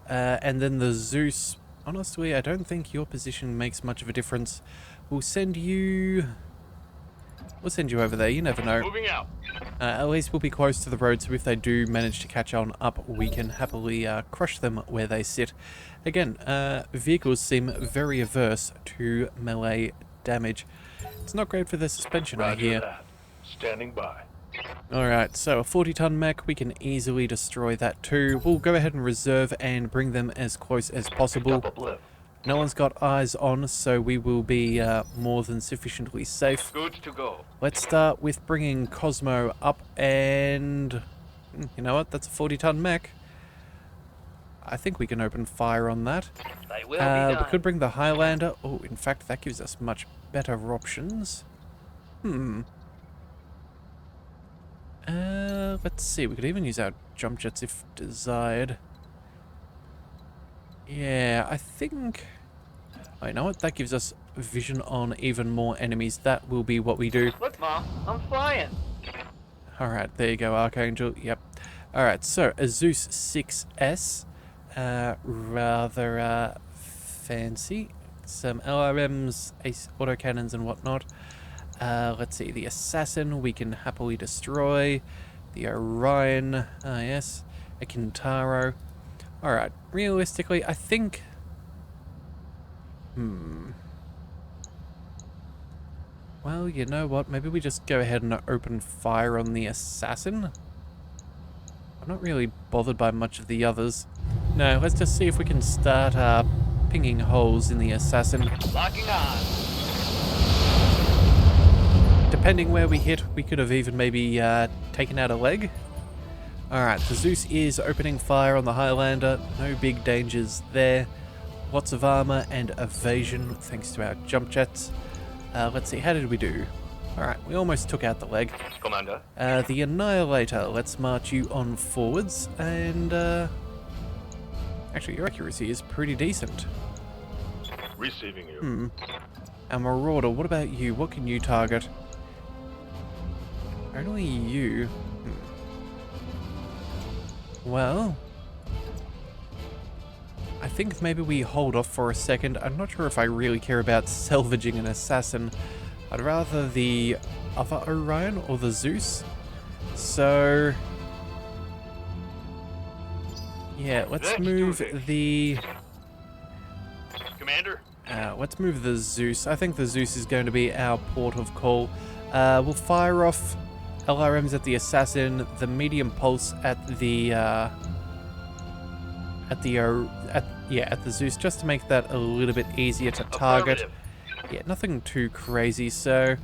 And then the Zeus. Honestly, I don't think your position makes much of a difference. We'll send you over there, you never know. Moving out. At least we'll be close to the road, so if they do manage to catch on up, we can happily crush them where they sit. Again, vehicles seem very averse to melee damage. It's not great for the suspension, I hear. That. Standing by. Alright, so a 40-ton mech, we can easily destroy that too. We'll go ahead and reserve and bring them as close as possible. Double blip. No one's got eyes on, so we will be more than sufficiently safe. Good to go. Let's start with bringing Cosmo up, and you know what? That's a 40-ton mech. I think we can open fire on that. They will be done. We could bring the Highlander. Oh, in fact, that gives us much better options. Let's see. We could even use our jump jets if desired. Yeah, I think... Oh, you know what? That gives us vision on even more enemies. That will be what we do. Look, Mom, I'm flying. Alright, there you go, Archangel. Yep. Alright, so a Zeus 6S. Rather fancy. Some LRMs, ace autocannons and whatnot. Let's see, the Assassin we can happily destroy. The Orion, yes. A Kintaro. Alright, realistically, I think... Well, you know what? Maybe we just go ahead and open fire on the Assassin. I'm not really bothered by much of the others. No, let's just see if we can start pinging holes in the assassin. Locking on. Depending where we hit, we could have even maybe taken out a leg. Alright, the Zeus is opening fire on the Highlander. No big dangers there. Lots of armor and evasion thanks to our jump jets. Let's see, how did we do? Alright, we almost took out the leg. Commander. The Annihilator, let's march you on forwards. And actually, your accuracy is pretty decent. Receiving you. Our Marauder, what about you? What can you target? Only you. Well, I think maybe we hold off for a second. I'm not sure if I really care about salvaging an assassin. I'd rather the other Orion or the Zeus. So, yeah, let's move the... Commander. Let's move the Zeus. I think the Zeus is going to be our port of call. We'll fire off LRMs at the assassin, the medium pulse at the Zeus, just to make that a little bit easier to target. Yeah, nothing too crazy. So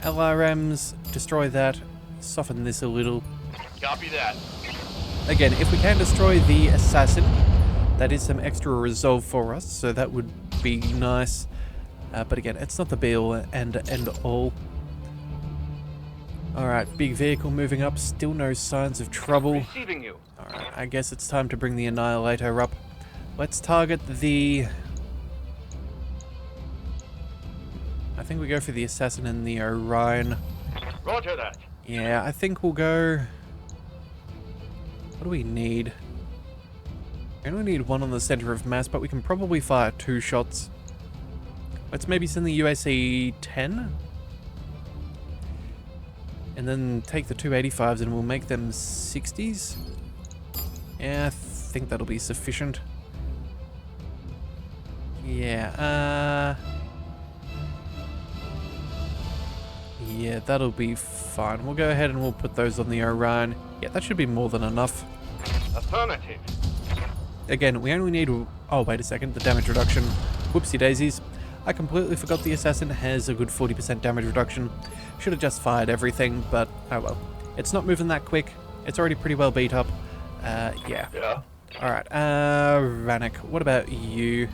LRMs, destroy that, soften this a little. Copy that. Again, if we can destroy the assassin, that is some extra resolve for us, so that would be nice. But again, it's not the be-all and end-all. Alright, big vehicle moving up, still no signs of trouble. Receiving you. Alright, I guess it's time to bring the Annihilator up. Let's target the... I think we go for the Assassin and the Orion. Roger that. Yeah, I think we'll go... What do we need? We only need one on the center of mass, but we can probably fire 2 shots. Let's maybe send the UAC-10? And then take the 285s and we'll make them 60s. Yeah, I think that'll be sufficient. Yeah, yeah, that'll be fine. We'll go ahead and we'll put those on the Orion. Yeah, that should be more than enough. Affirmative. Again, we only need... Oh, wait a second. The damage reduction. Whoopsie daisies. I completely forgot the Assassin has a good 40% damage reduction. Should have just fired everything, but oh well. It's not moving that quick. It's already pretty well beat up. Yeah. Alright, Rannoch, what about you?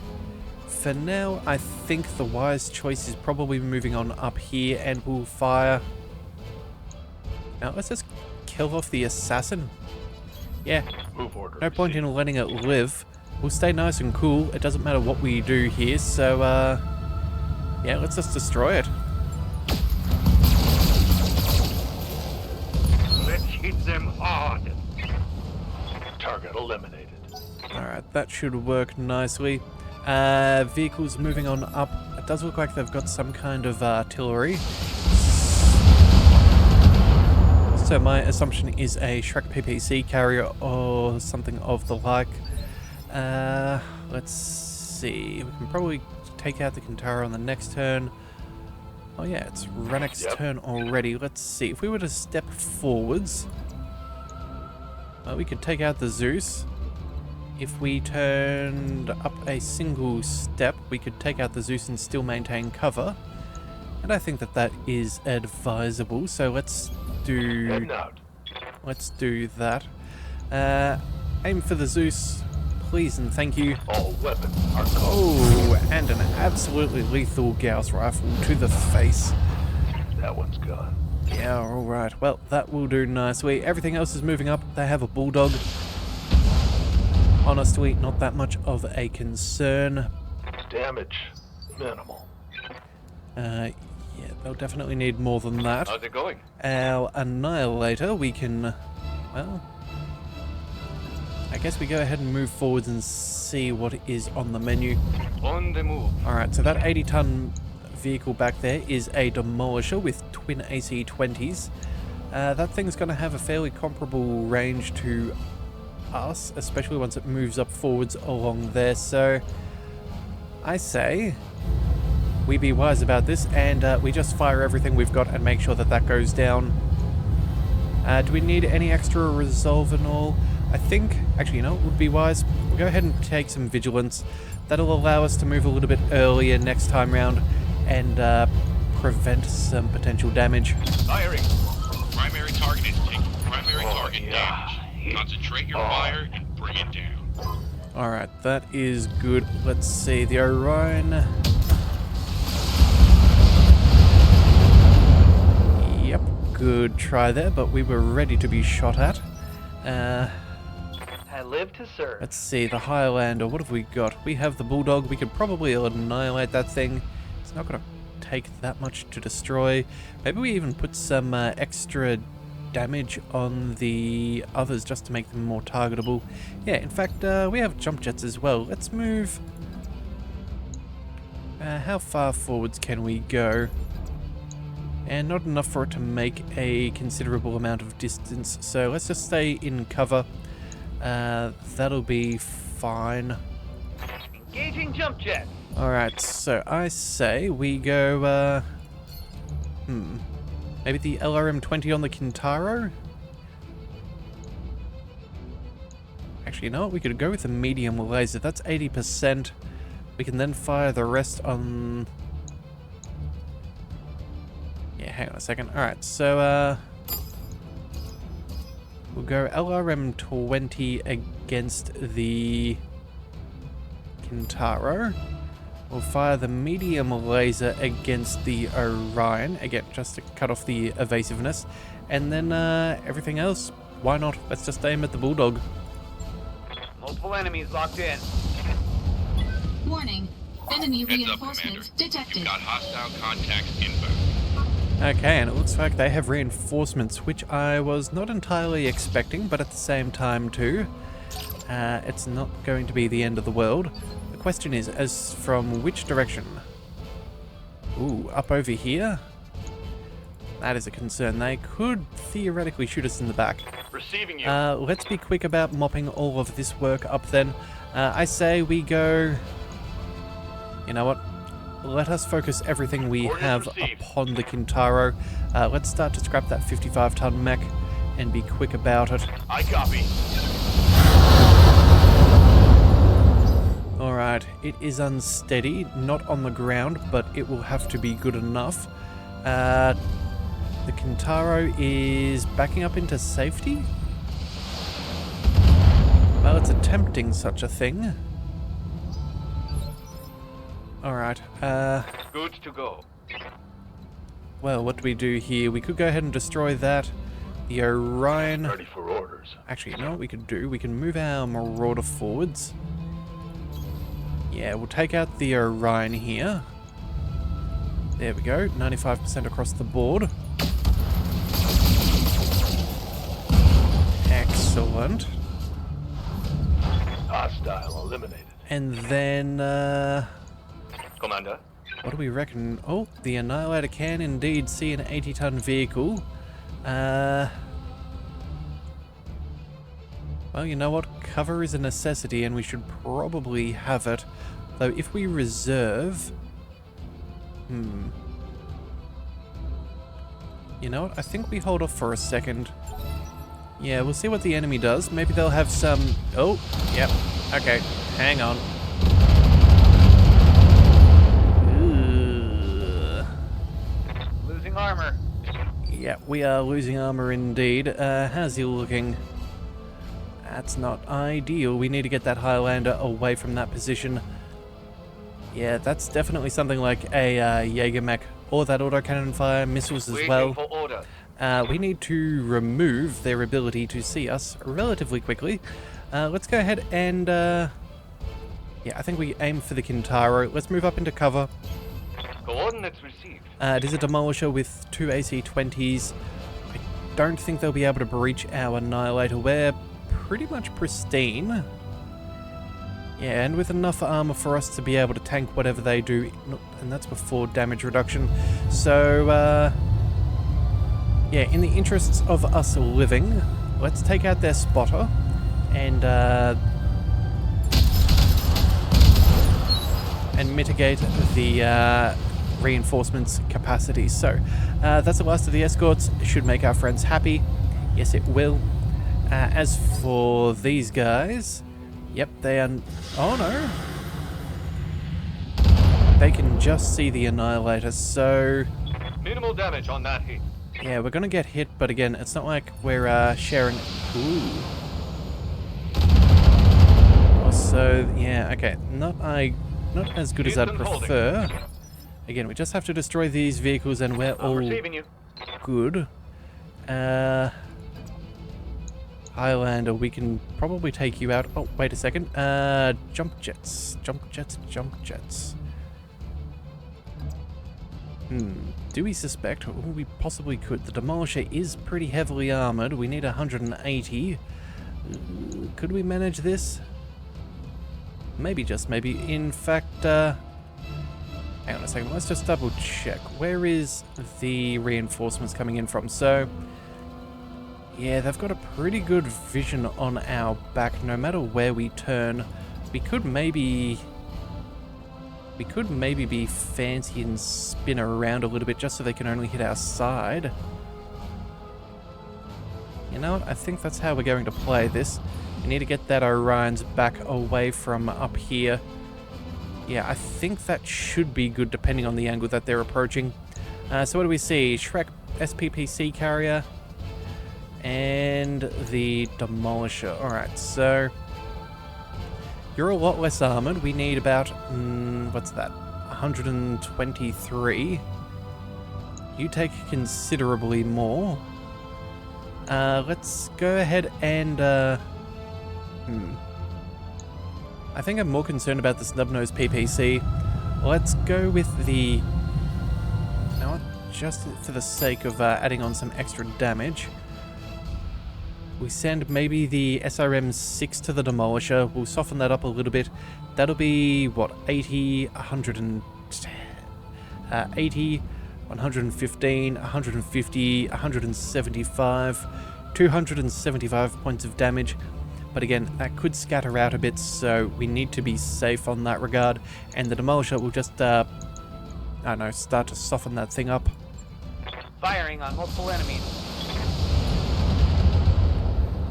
For now, I think the wise choice is probably moving on up here, and we'll fire... Now, let's just kill off the Assassin. Yeah, Move order. no point in letting it live. We'll stay nice and cool. It doesn't matter what we do here, so, yeah, let's just destroy it. Let's hit them hard. Target eliminated. Alright, that should work nicely. Vehicles moving on up. It does look like they've got some kind of artillery. So my assumption is a Shrek PPC carrier or something of the like. Let's see. We can probably take out the Kintara on the next turn. Oh yeah, it's Rannoch's turn already. Let's see. If we were to step forwards, we could take out the Zeus. If we turned up a single step, we could take out the Zeus and still maintain cover. And I think that that is advisable. So let's do that. Aim for the Zeus, please and thank you. All weapons are covered. Oh, and an absolutely lethal Gauss rifle to the face. That one's gone. Yeah, alright. Well, that will do nicely. Everything else is moving up. They have a Bulldog. Honestly, not that much of a concern. Damage minimal. Yeah, they'll definitely need more than that. How's it going? Our Annihilator, we can... Well... I guess we go ahead and move forwards and see what is on the menu. On the move. Alright, so that 80-ton vehicle back there is a Demolisher with twin AC-20s. That thing's going to have a fairly comparable range to us, especially once it moves up forwards along there. So, I say... we be wise about this, and we just fire everything we've got and make sure that that goes down. Do we need any extra resolve and all? I think, actually, you know, it would be wise. We'll go ahead and take some vigilance. That'll allow us to move a little bit earlier next time round and prevent some potential damage. Firing. Primary target is taking primary target damage. Concentrate your fire and bring it down. Alright, that is good. Let's see, the Orion. Yep, good try there, but we were ready to be shot at. I live to serve. Let's see, the Highlander, what have we got? We have the Bulldog, we could probably annihilate that thing. It's not going to take that much to destroy. Maybe we even put some extra damage on the others just to make them more targetable. Yeah, in fact, we have jump jets as well. Let's move... how far forwards can we go? And not enough for it to make a considerable amount of distance, so let's just stay in cover. That'll be fine. Engaging jump jet. Alright, so I say we go, maybe the LRM-20 on the Kintaro? Actually, you know what? We could go with the medium laser. That's 80%. We can then fire the rest on... Yeah, hang on a second. Alright, so, we'll go LRM-20 against the Kintaro. We'll fire the medium laser against the Orion, again, just to cut off the evasiveness. And then everything else, why not? Let's just aim at the Bulldog. Multiple enemies locked in. Warning. Enemy Heads up, reinforcements Commander. detected. You've got hostile contacts inbound. Okay, and it looks like they have reinforcements, which I was not entirely expecting, but at the same time too, it's not going to be the end of the world. The question is, as from which direction? Ooh, up over here? That is a concern. They could theoretically shoot us in the back. Receiving you. Let's be quick about mopping all of this work up then. I say we go... You know what? Let us focus everything we have upon the Kintaro. Let's start to scrap that 55-ton mech and be quick about it. I copy. Alright, it is unsteady, not on the ground, but it will have to be good enough. The Kintaro is backing up into safety? Well, it's attempting such a thing. Alright, Good to go. well, what do we do here? We could go ahead and destroy that. The Orion... Ready for orders. Actually, you know what we could do? We can move our Marauder forwards. Yeah, we'll take out the Orion here. There we go, 95% across the board. Excellent. Hostile eliminated. And then, Commander. what do we reckon? Oh, the Annihilator can indeed see an 80-ton vehicle. Well, you know what? Cover is a necessity and we should probably have it. Though if we reserve... You know what? I think we hold off for a second. Yeah, we'll see what the enemy does. Maybe they'll have some... Oh, yep. Okay, hang on. Losing armor. Yeah, we are losing armor indeed. How's he looking? That's not ideal. We need to get that Highlander away from that position. Yeah, that's definitely something like a Jaeger mech, or that autocannon fire missiles as Waiting well. for order. We need to remove their ability to see us relatively quickly. Let's go ahead and... yeah, I think we aim for the Kintaro. Let's move up into cover. Coordinates received. It is a demolisher with 2 AC-20s. I don't think they'll be able to breach our Annihilator. We're pretty much pristine. Yeah, and with enough armor for us to be able to tank whatever they do, and that's before damage reduction. So, yeah, in the interests of us living, let's take out their spotter and mitigate the reinforcements capacity. So, that's the last of the escorts. It should make our friends happy. Yes, it will. As for these guys, yep, they are... Oh no! They can just see the Annihilator, so... Minimal damage on that hit. Yeah, we're gonna get hit, but again, it's not like we're sharing... Ooh. Also, yeah, okay, not as good as I'd prefer. Again, we just have to destroy these vehicles and we're all you. good. Highlander, we can probably take you out. Oh, wait a second. Jump jets. Jump jets. Do we suspect? Oh, we possibly could. The Demolisher is pretty heavily armored. We need 180. Could we manage this? Maybe, just maybe. In fact, hang on a second. Let's just double check. Where is the reinforcements coming in from? So, yeah, they've got a pretty good vision on our back. No matter where we turn, we could maybe be fancy and spin around a little bit just so they can only hit our side. You know what? I think that's how we're going to play this. We need to get that Orion's back away from up here. Yeah, I think that should be good depending on the angle that they're approaching. So what do we see? Shrek SPPC carrier and the Demolisher. Alright, so you're a lot less armored. We need about, what's that? 123. You take considerably more. Let's go ahead and, I think I'm more concerned about the snub-nosed PPC. Let's go with the... You know what? Just for the sake of adding on some extra damage, we send maybe the SRM-6 to the Demolisher. We'll soften that up a little bit. That'll be, what, 80, 180, 115, 150, 175, 275 points of damage. But again, that could scatter out a bit, so we need to be safe on that regard. And the Demolisher will just, I don't know, start to soften that thing up. Firing on multiple enemies.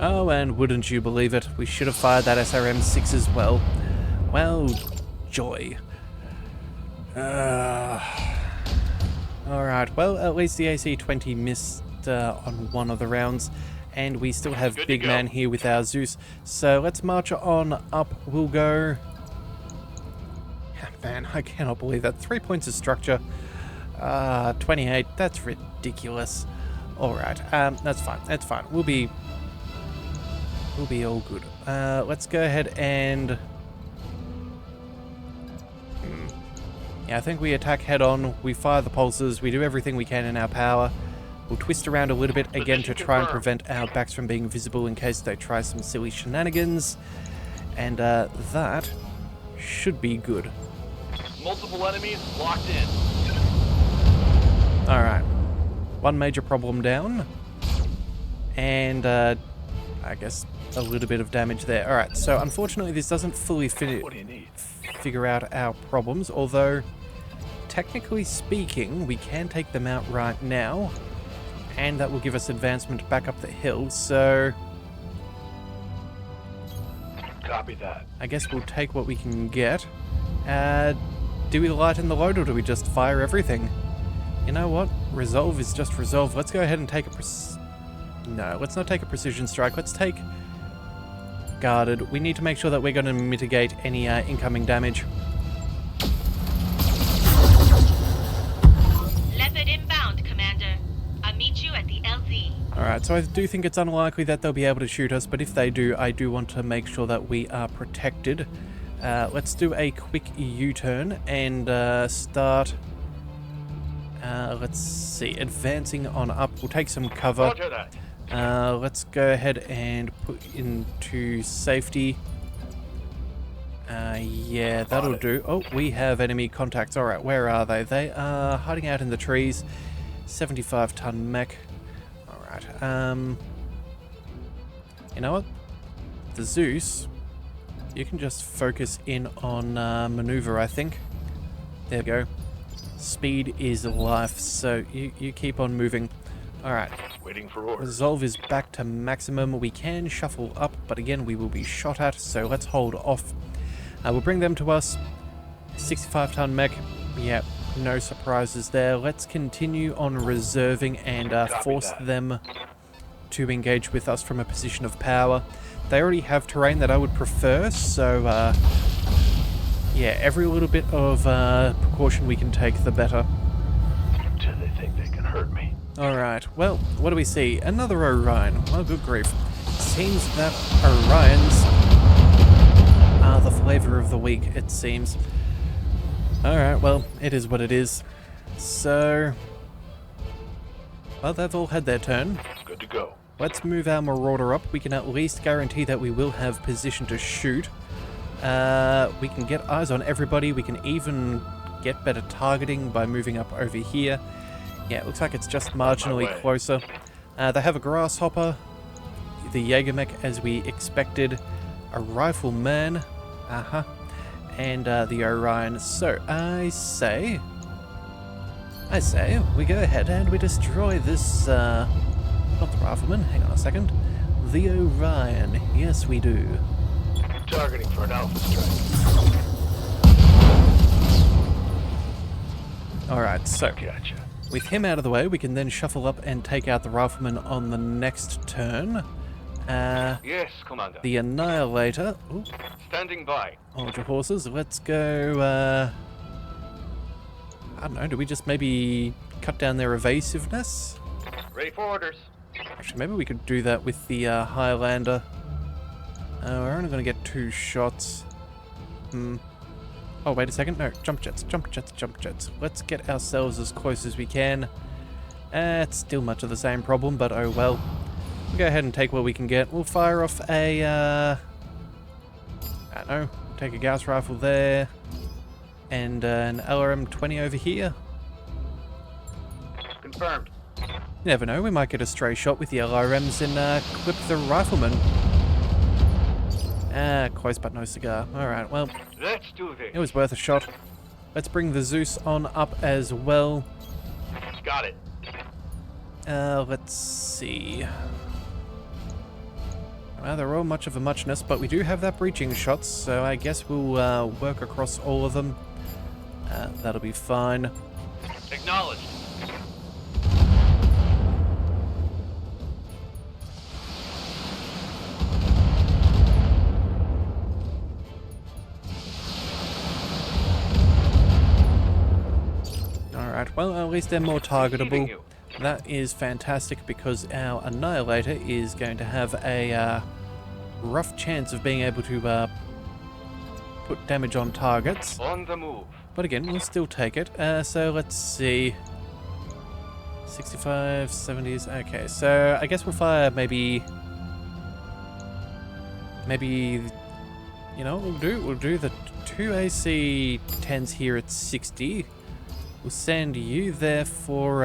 Oh, and wouldn't you believe it, we should have fired that SRM-6 as well. Well, joy. Alright, well, at least the AC-20 missed on one of the rounds. And we still have Big Man here with our Zeus. So let's march on up. We'll go... Man, I cannot believe that. 3 points of structure. 28. That's ridiculous. Alright, that's fine. That's fine. We'll be all good. Let's go ahead and... Yeah, I think we attack head on. We fire the pulses. We do everything we can in our power. We'll twist around a little bit again to try and prevent our backs from being visible in case they try some silly shenanigans. And that should be good. Multiple enemies locked in. Alright. One major problem down. And I guess a little bit of damage there. Alright, so unfortunately this doesn't fully figure out our problems. Although, technically speaking, we can take them out right now. And that will give us advancement back up the hill, so... Copy that. I guess we'll take what we can get. Do we lighten the load or do we just fire everything? You know what? Resolve is just resolve. Let's go ahead and take a No, let's not take a precision strike. Let's take guarded. We need to make sure that we're going to mitigate any incoming damage. Leopard inbound, Commander. I'll meet you at the LZ. Alright, so I do think it's unlikely that they'll be able to shoot us, but if they do, I do want to make sure that we are protected. Let's do a quick U-turn and start... let's see, advancing on up. We'll take some cover. Roger that. Let's go ahead and put into safety. Yeah, that'll do. Oh, we have enemy contacts. Alright, where are they? They are hiding out in the trees. 75-ton mech. Alright, you know what? The Zeus, you can just focus in on maneuver, I think. There we go. Speed is life, so you keep on moving. Alright. Waiting for orders. Resolve is back to maximum. We can shuffle up, but again, we will be shot at, so let's hold off. We'll bring them to us. 65-ton mech. Yeah, no surprises there. Let's continue on reserving and force them to engage with us from a position of power. They already have terrain that I would prefer, so yeah, every little bit of precaution we can take, the better. Do they think they can hurt me? Alright, well, what do we see? Another Orion. Oh, good grief. Seems that Orions are the flavor of the week, it seems. Alright, well, it is what it is. So, well, they've all had their turn. Good to go. Let's move our Marauder up. We can at least guarantee that we will have position to shoot. We can get eyes on everybody. We can even get better targeting by moving up over here. Yeah, it looks like it's just marginally closer. They have a Grasshopper, the Jägermech as we expected, a Rifleman, and the Orion. So I say we go ahead and we destroy this, not the Rifleman, hang on a second, the Orion. Yes, we do. Targeting for an alpha strike. Alright, so Gotcha. with him out of the way, we can then shuffle up and take out the Rifleman on the next turn. Yes, Commander. The Annihilator. Ooh, Standing by. hold your horses. Let's go, I don't know, do we just maybe cut down their evasiveness? Ready for orders. Actually, maybe we could do that with the Highlander. We're only going to get 2 shots. Oh, wait a second. No, jump jets, jump jets, jump jets. Let's get ourselves as close as we can. It's still much of the same problem, but oh well. We'll go ahead and take what we can get. We'll fire off a, I don't know, take a Gauss rifle there. And an LRM-20 over here. Confirmed. You never know, we might get a stray shot with the LRMs and clip the Rifleman. Close but no cigar. Alright, well, Let's do this. it was worth a shot. Let's bring the Zeus on up as well. Got it. Let's see. Well, they're all much of a muchness, but we do have that breaching shots, so I guess we'll work across all of them. That'll be fine. Acknowledged. Alright, well, at least they're more targetable. That is fantastic because our Annihilator is going to have a rough chance of being able to put damage on targets. On the move. But again, we'll still take it. So let's see. 65, 70s. Okay, so I guess we'll fire maybe, you know what we'll do? We'll do the 2 AC-10s here at 60. We'll send you there for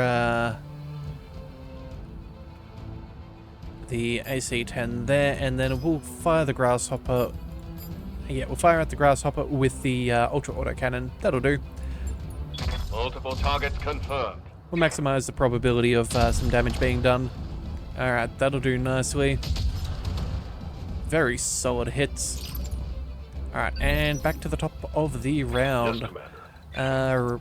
the AC-10 there, and then we'll fire the Grasshopper. Yeah, we'll fire at the Grasshopper with the Ultra Autocannon. That'll do. Multiple targets confirmed. We'll maximize the probability of some damage being done. Alright, that'll do nicely. Very solid hits. Alright, and back to the top of the round. Yes, Commander.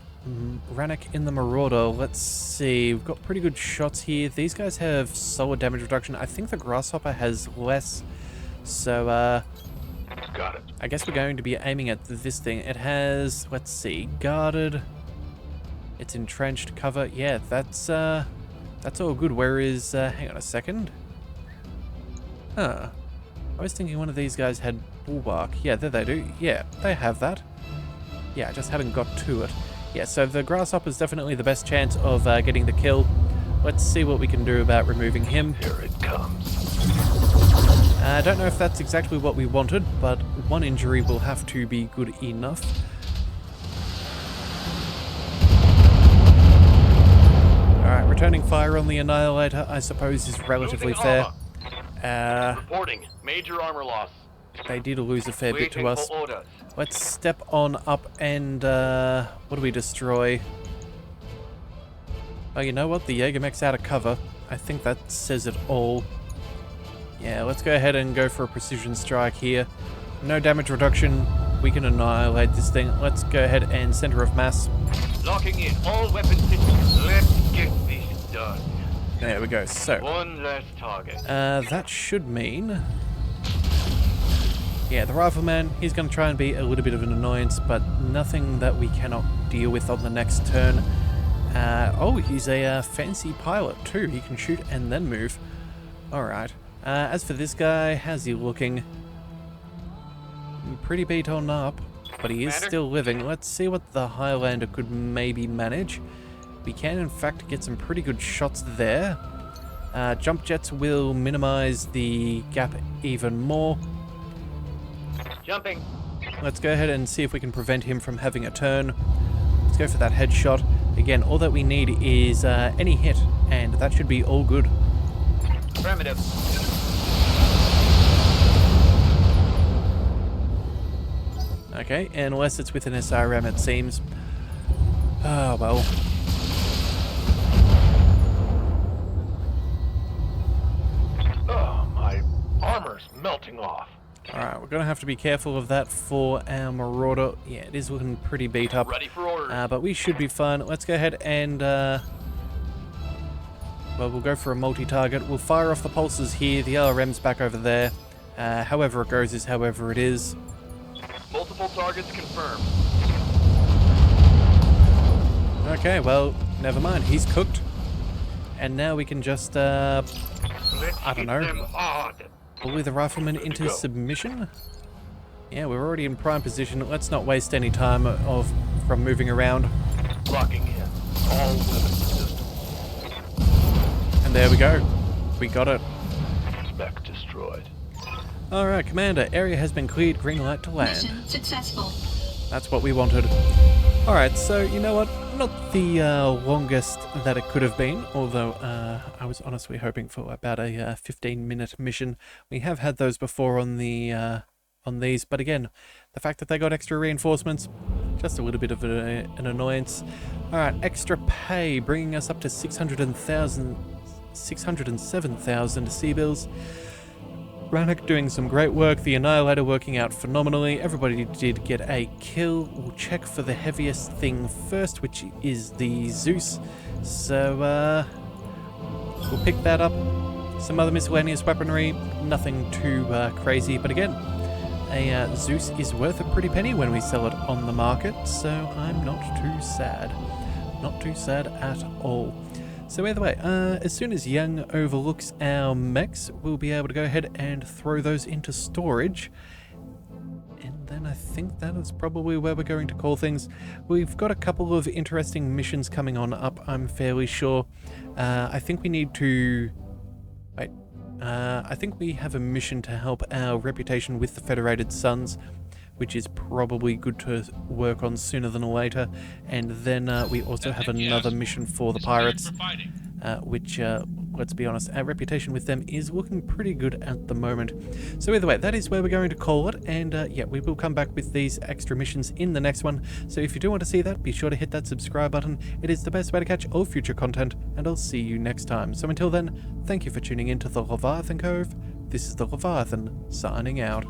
Rannoch in the Marauder. Let's see. We've got pretty good shots here. These guys have solid damage reduction. I think the Grasshopper has less. So, Got it. I guess we're going to be aiming at this thing. It has, let's see, guarded. It's entrenched cover. Yeah, that's all good. Where is, hang on a second. Huh. I was thinking one of these guys had bulwark. Yeah, there they do. Yeah, they have that. Yeah, I just haven't got to it. Yeah, so the Grasshopper is definitely the best chance of getting the kill. Let's see what we can do about removing him. Here it comes. I don't know if that's exactly what we wanted, but one injury will have to be good enough. Alright, returning fire on the Annihilator, I suppose, is relatively fair. Reporting. Major armor loss. They did lose a fair bit to us. For orders. Let's step on up and, what do we destroy? Oh, you know what? The Jägermech's out of cover. I think that says it all. Yeah, let's go ahead and go for a precision strike here. No damage reduction. We can annihilate this thing. Let's go ahead and center of mass. Locking in all weapon systems. Let's get this done. There we go. So, One last target. that should mean... Yeah, the rifleman, he's going to try and be a little bit of an annoyance, but nothing that we cannot deal with on the next turn. Oh, he's a fancy pilot too. He can shoot and then move. Alright. As for this guy, how's he looking? Pretty beat on up, but he is still living. Let's see what the Highlander could maybe manage. We can, in fact, get some pretty good shots there. Jump jets will minimize the gap even more. Jumping. Let's go ahead and see if we can prevent him from having a turn. Let's go for that headshot. Again, all that we need is any hit, and that should be all good. Affirmative. Okay, unless it's with an SRM, it seems. Oh, well. Oh, my armor's melting off. Alright, we're going to have to be careful of that for our Marauder. Yeah, it is looking pretty beat up. Ready for orders. But we should be fine. Let's go ahead and... well, we'll go for a multi-target. We'll fire off the pulses here. The LRM's back over there. However it goes is however it is. Multiple targets confirmed. Okay, well, never mind. He's cooked. And now we can just, I don't know, Them hard. bully the rifleman into submission? Yeah, we're already in prime position. Let's not waste any time from moving around. Locking in all weapon systems. And there we go. We got it. Spec destroyed. Alright, Commander. Area has been cleared. Green light to land. Mission successful. That's what we wanted. Alright, so you know what? Not the longest that it could have been, although I was honestly hoping for about a 15-minute mission. We have had those before on the on these, but again, the fact that they got extra reinforcements, just a little bit of an annoyance. Alright, extra pay, bringing us up to 607,000 C-bills. Brannock doing some great work, the Annihilator working out phenomenally, everybody did get a kill. We'll check for the heaviest thing first, which is the Zeus. So, we'll pick that up. Some other miscellaneous weaponry, nothing too crazy, but again, a Zeus is worth a pretty penny when we sell it on the market, so I'm not too sad. Not too sad at all. So either way, as soon as Young overlooks our mechs, we'll be able to go ahead and throw those into storage. And then I think that is probably where we're going to call things. We've got a couple of interesting missions coming on up, I'm fairly sure. I think we need to... Wait. I think we have a mission to help our reputation with the Federated Suns, which is probably good to work on sooner than later. And then we also have another mission for the pirates, which, let's be honest, our reputation with them is looking pretty good at the moment. So either way, that is where we're going to call it, and yeah, we will come back with these extra missions in the next one. So if you do want to see that, be sure to hit that subscribe button. It is the best way to catch all future content, and I'll see you next time. So until then, thank you for tuning in to the Leviathan Cove. This is the Leviathan, signing out.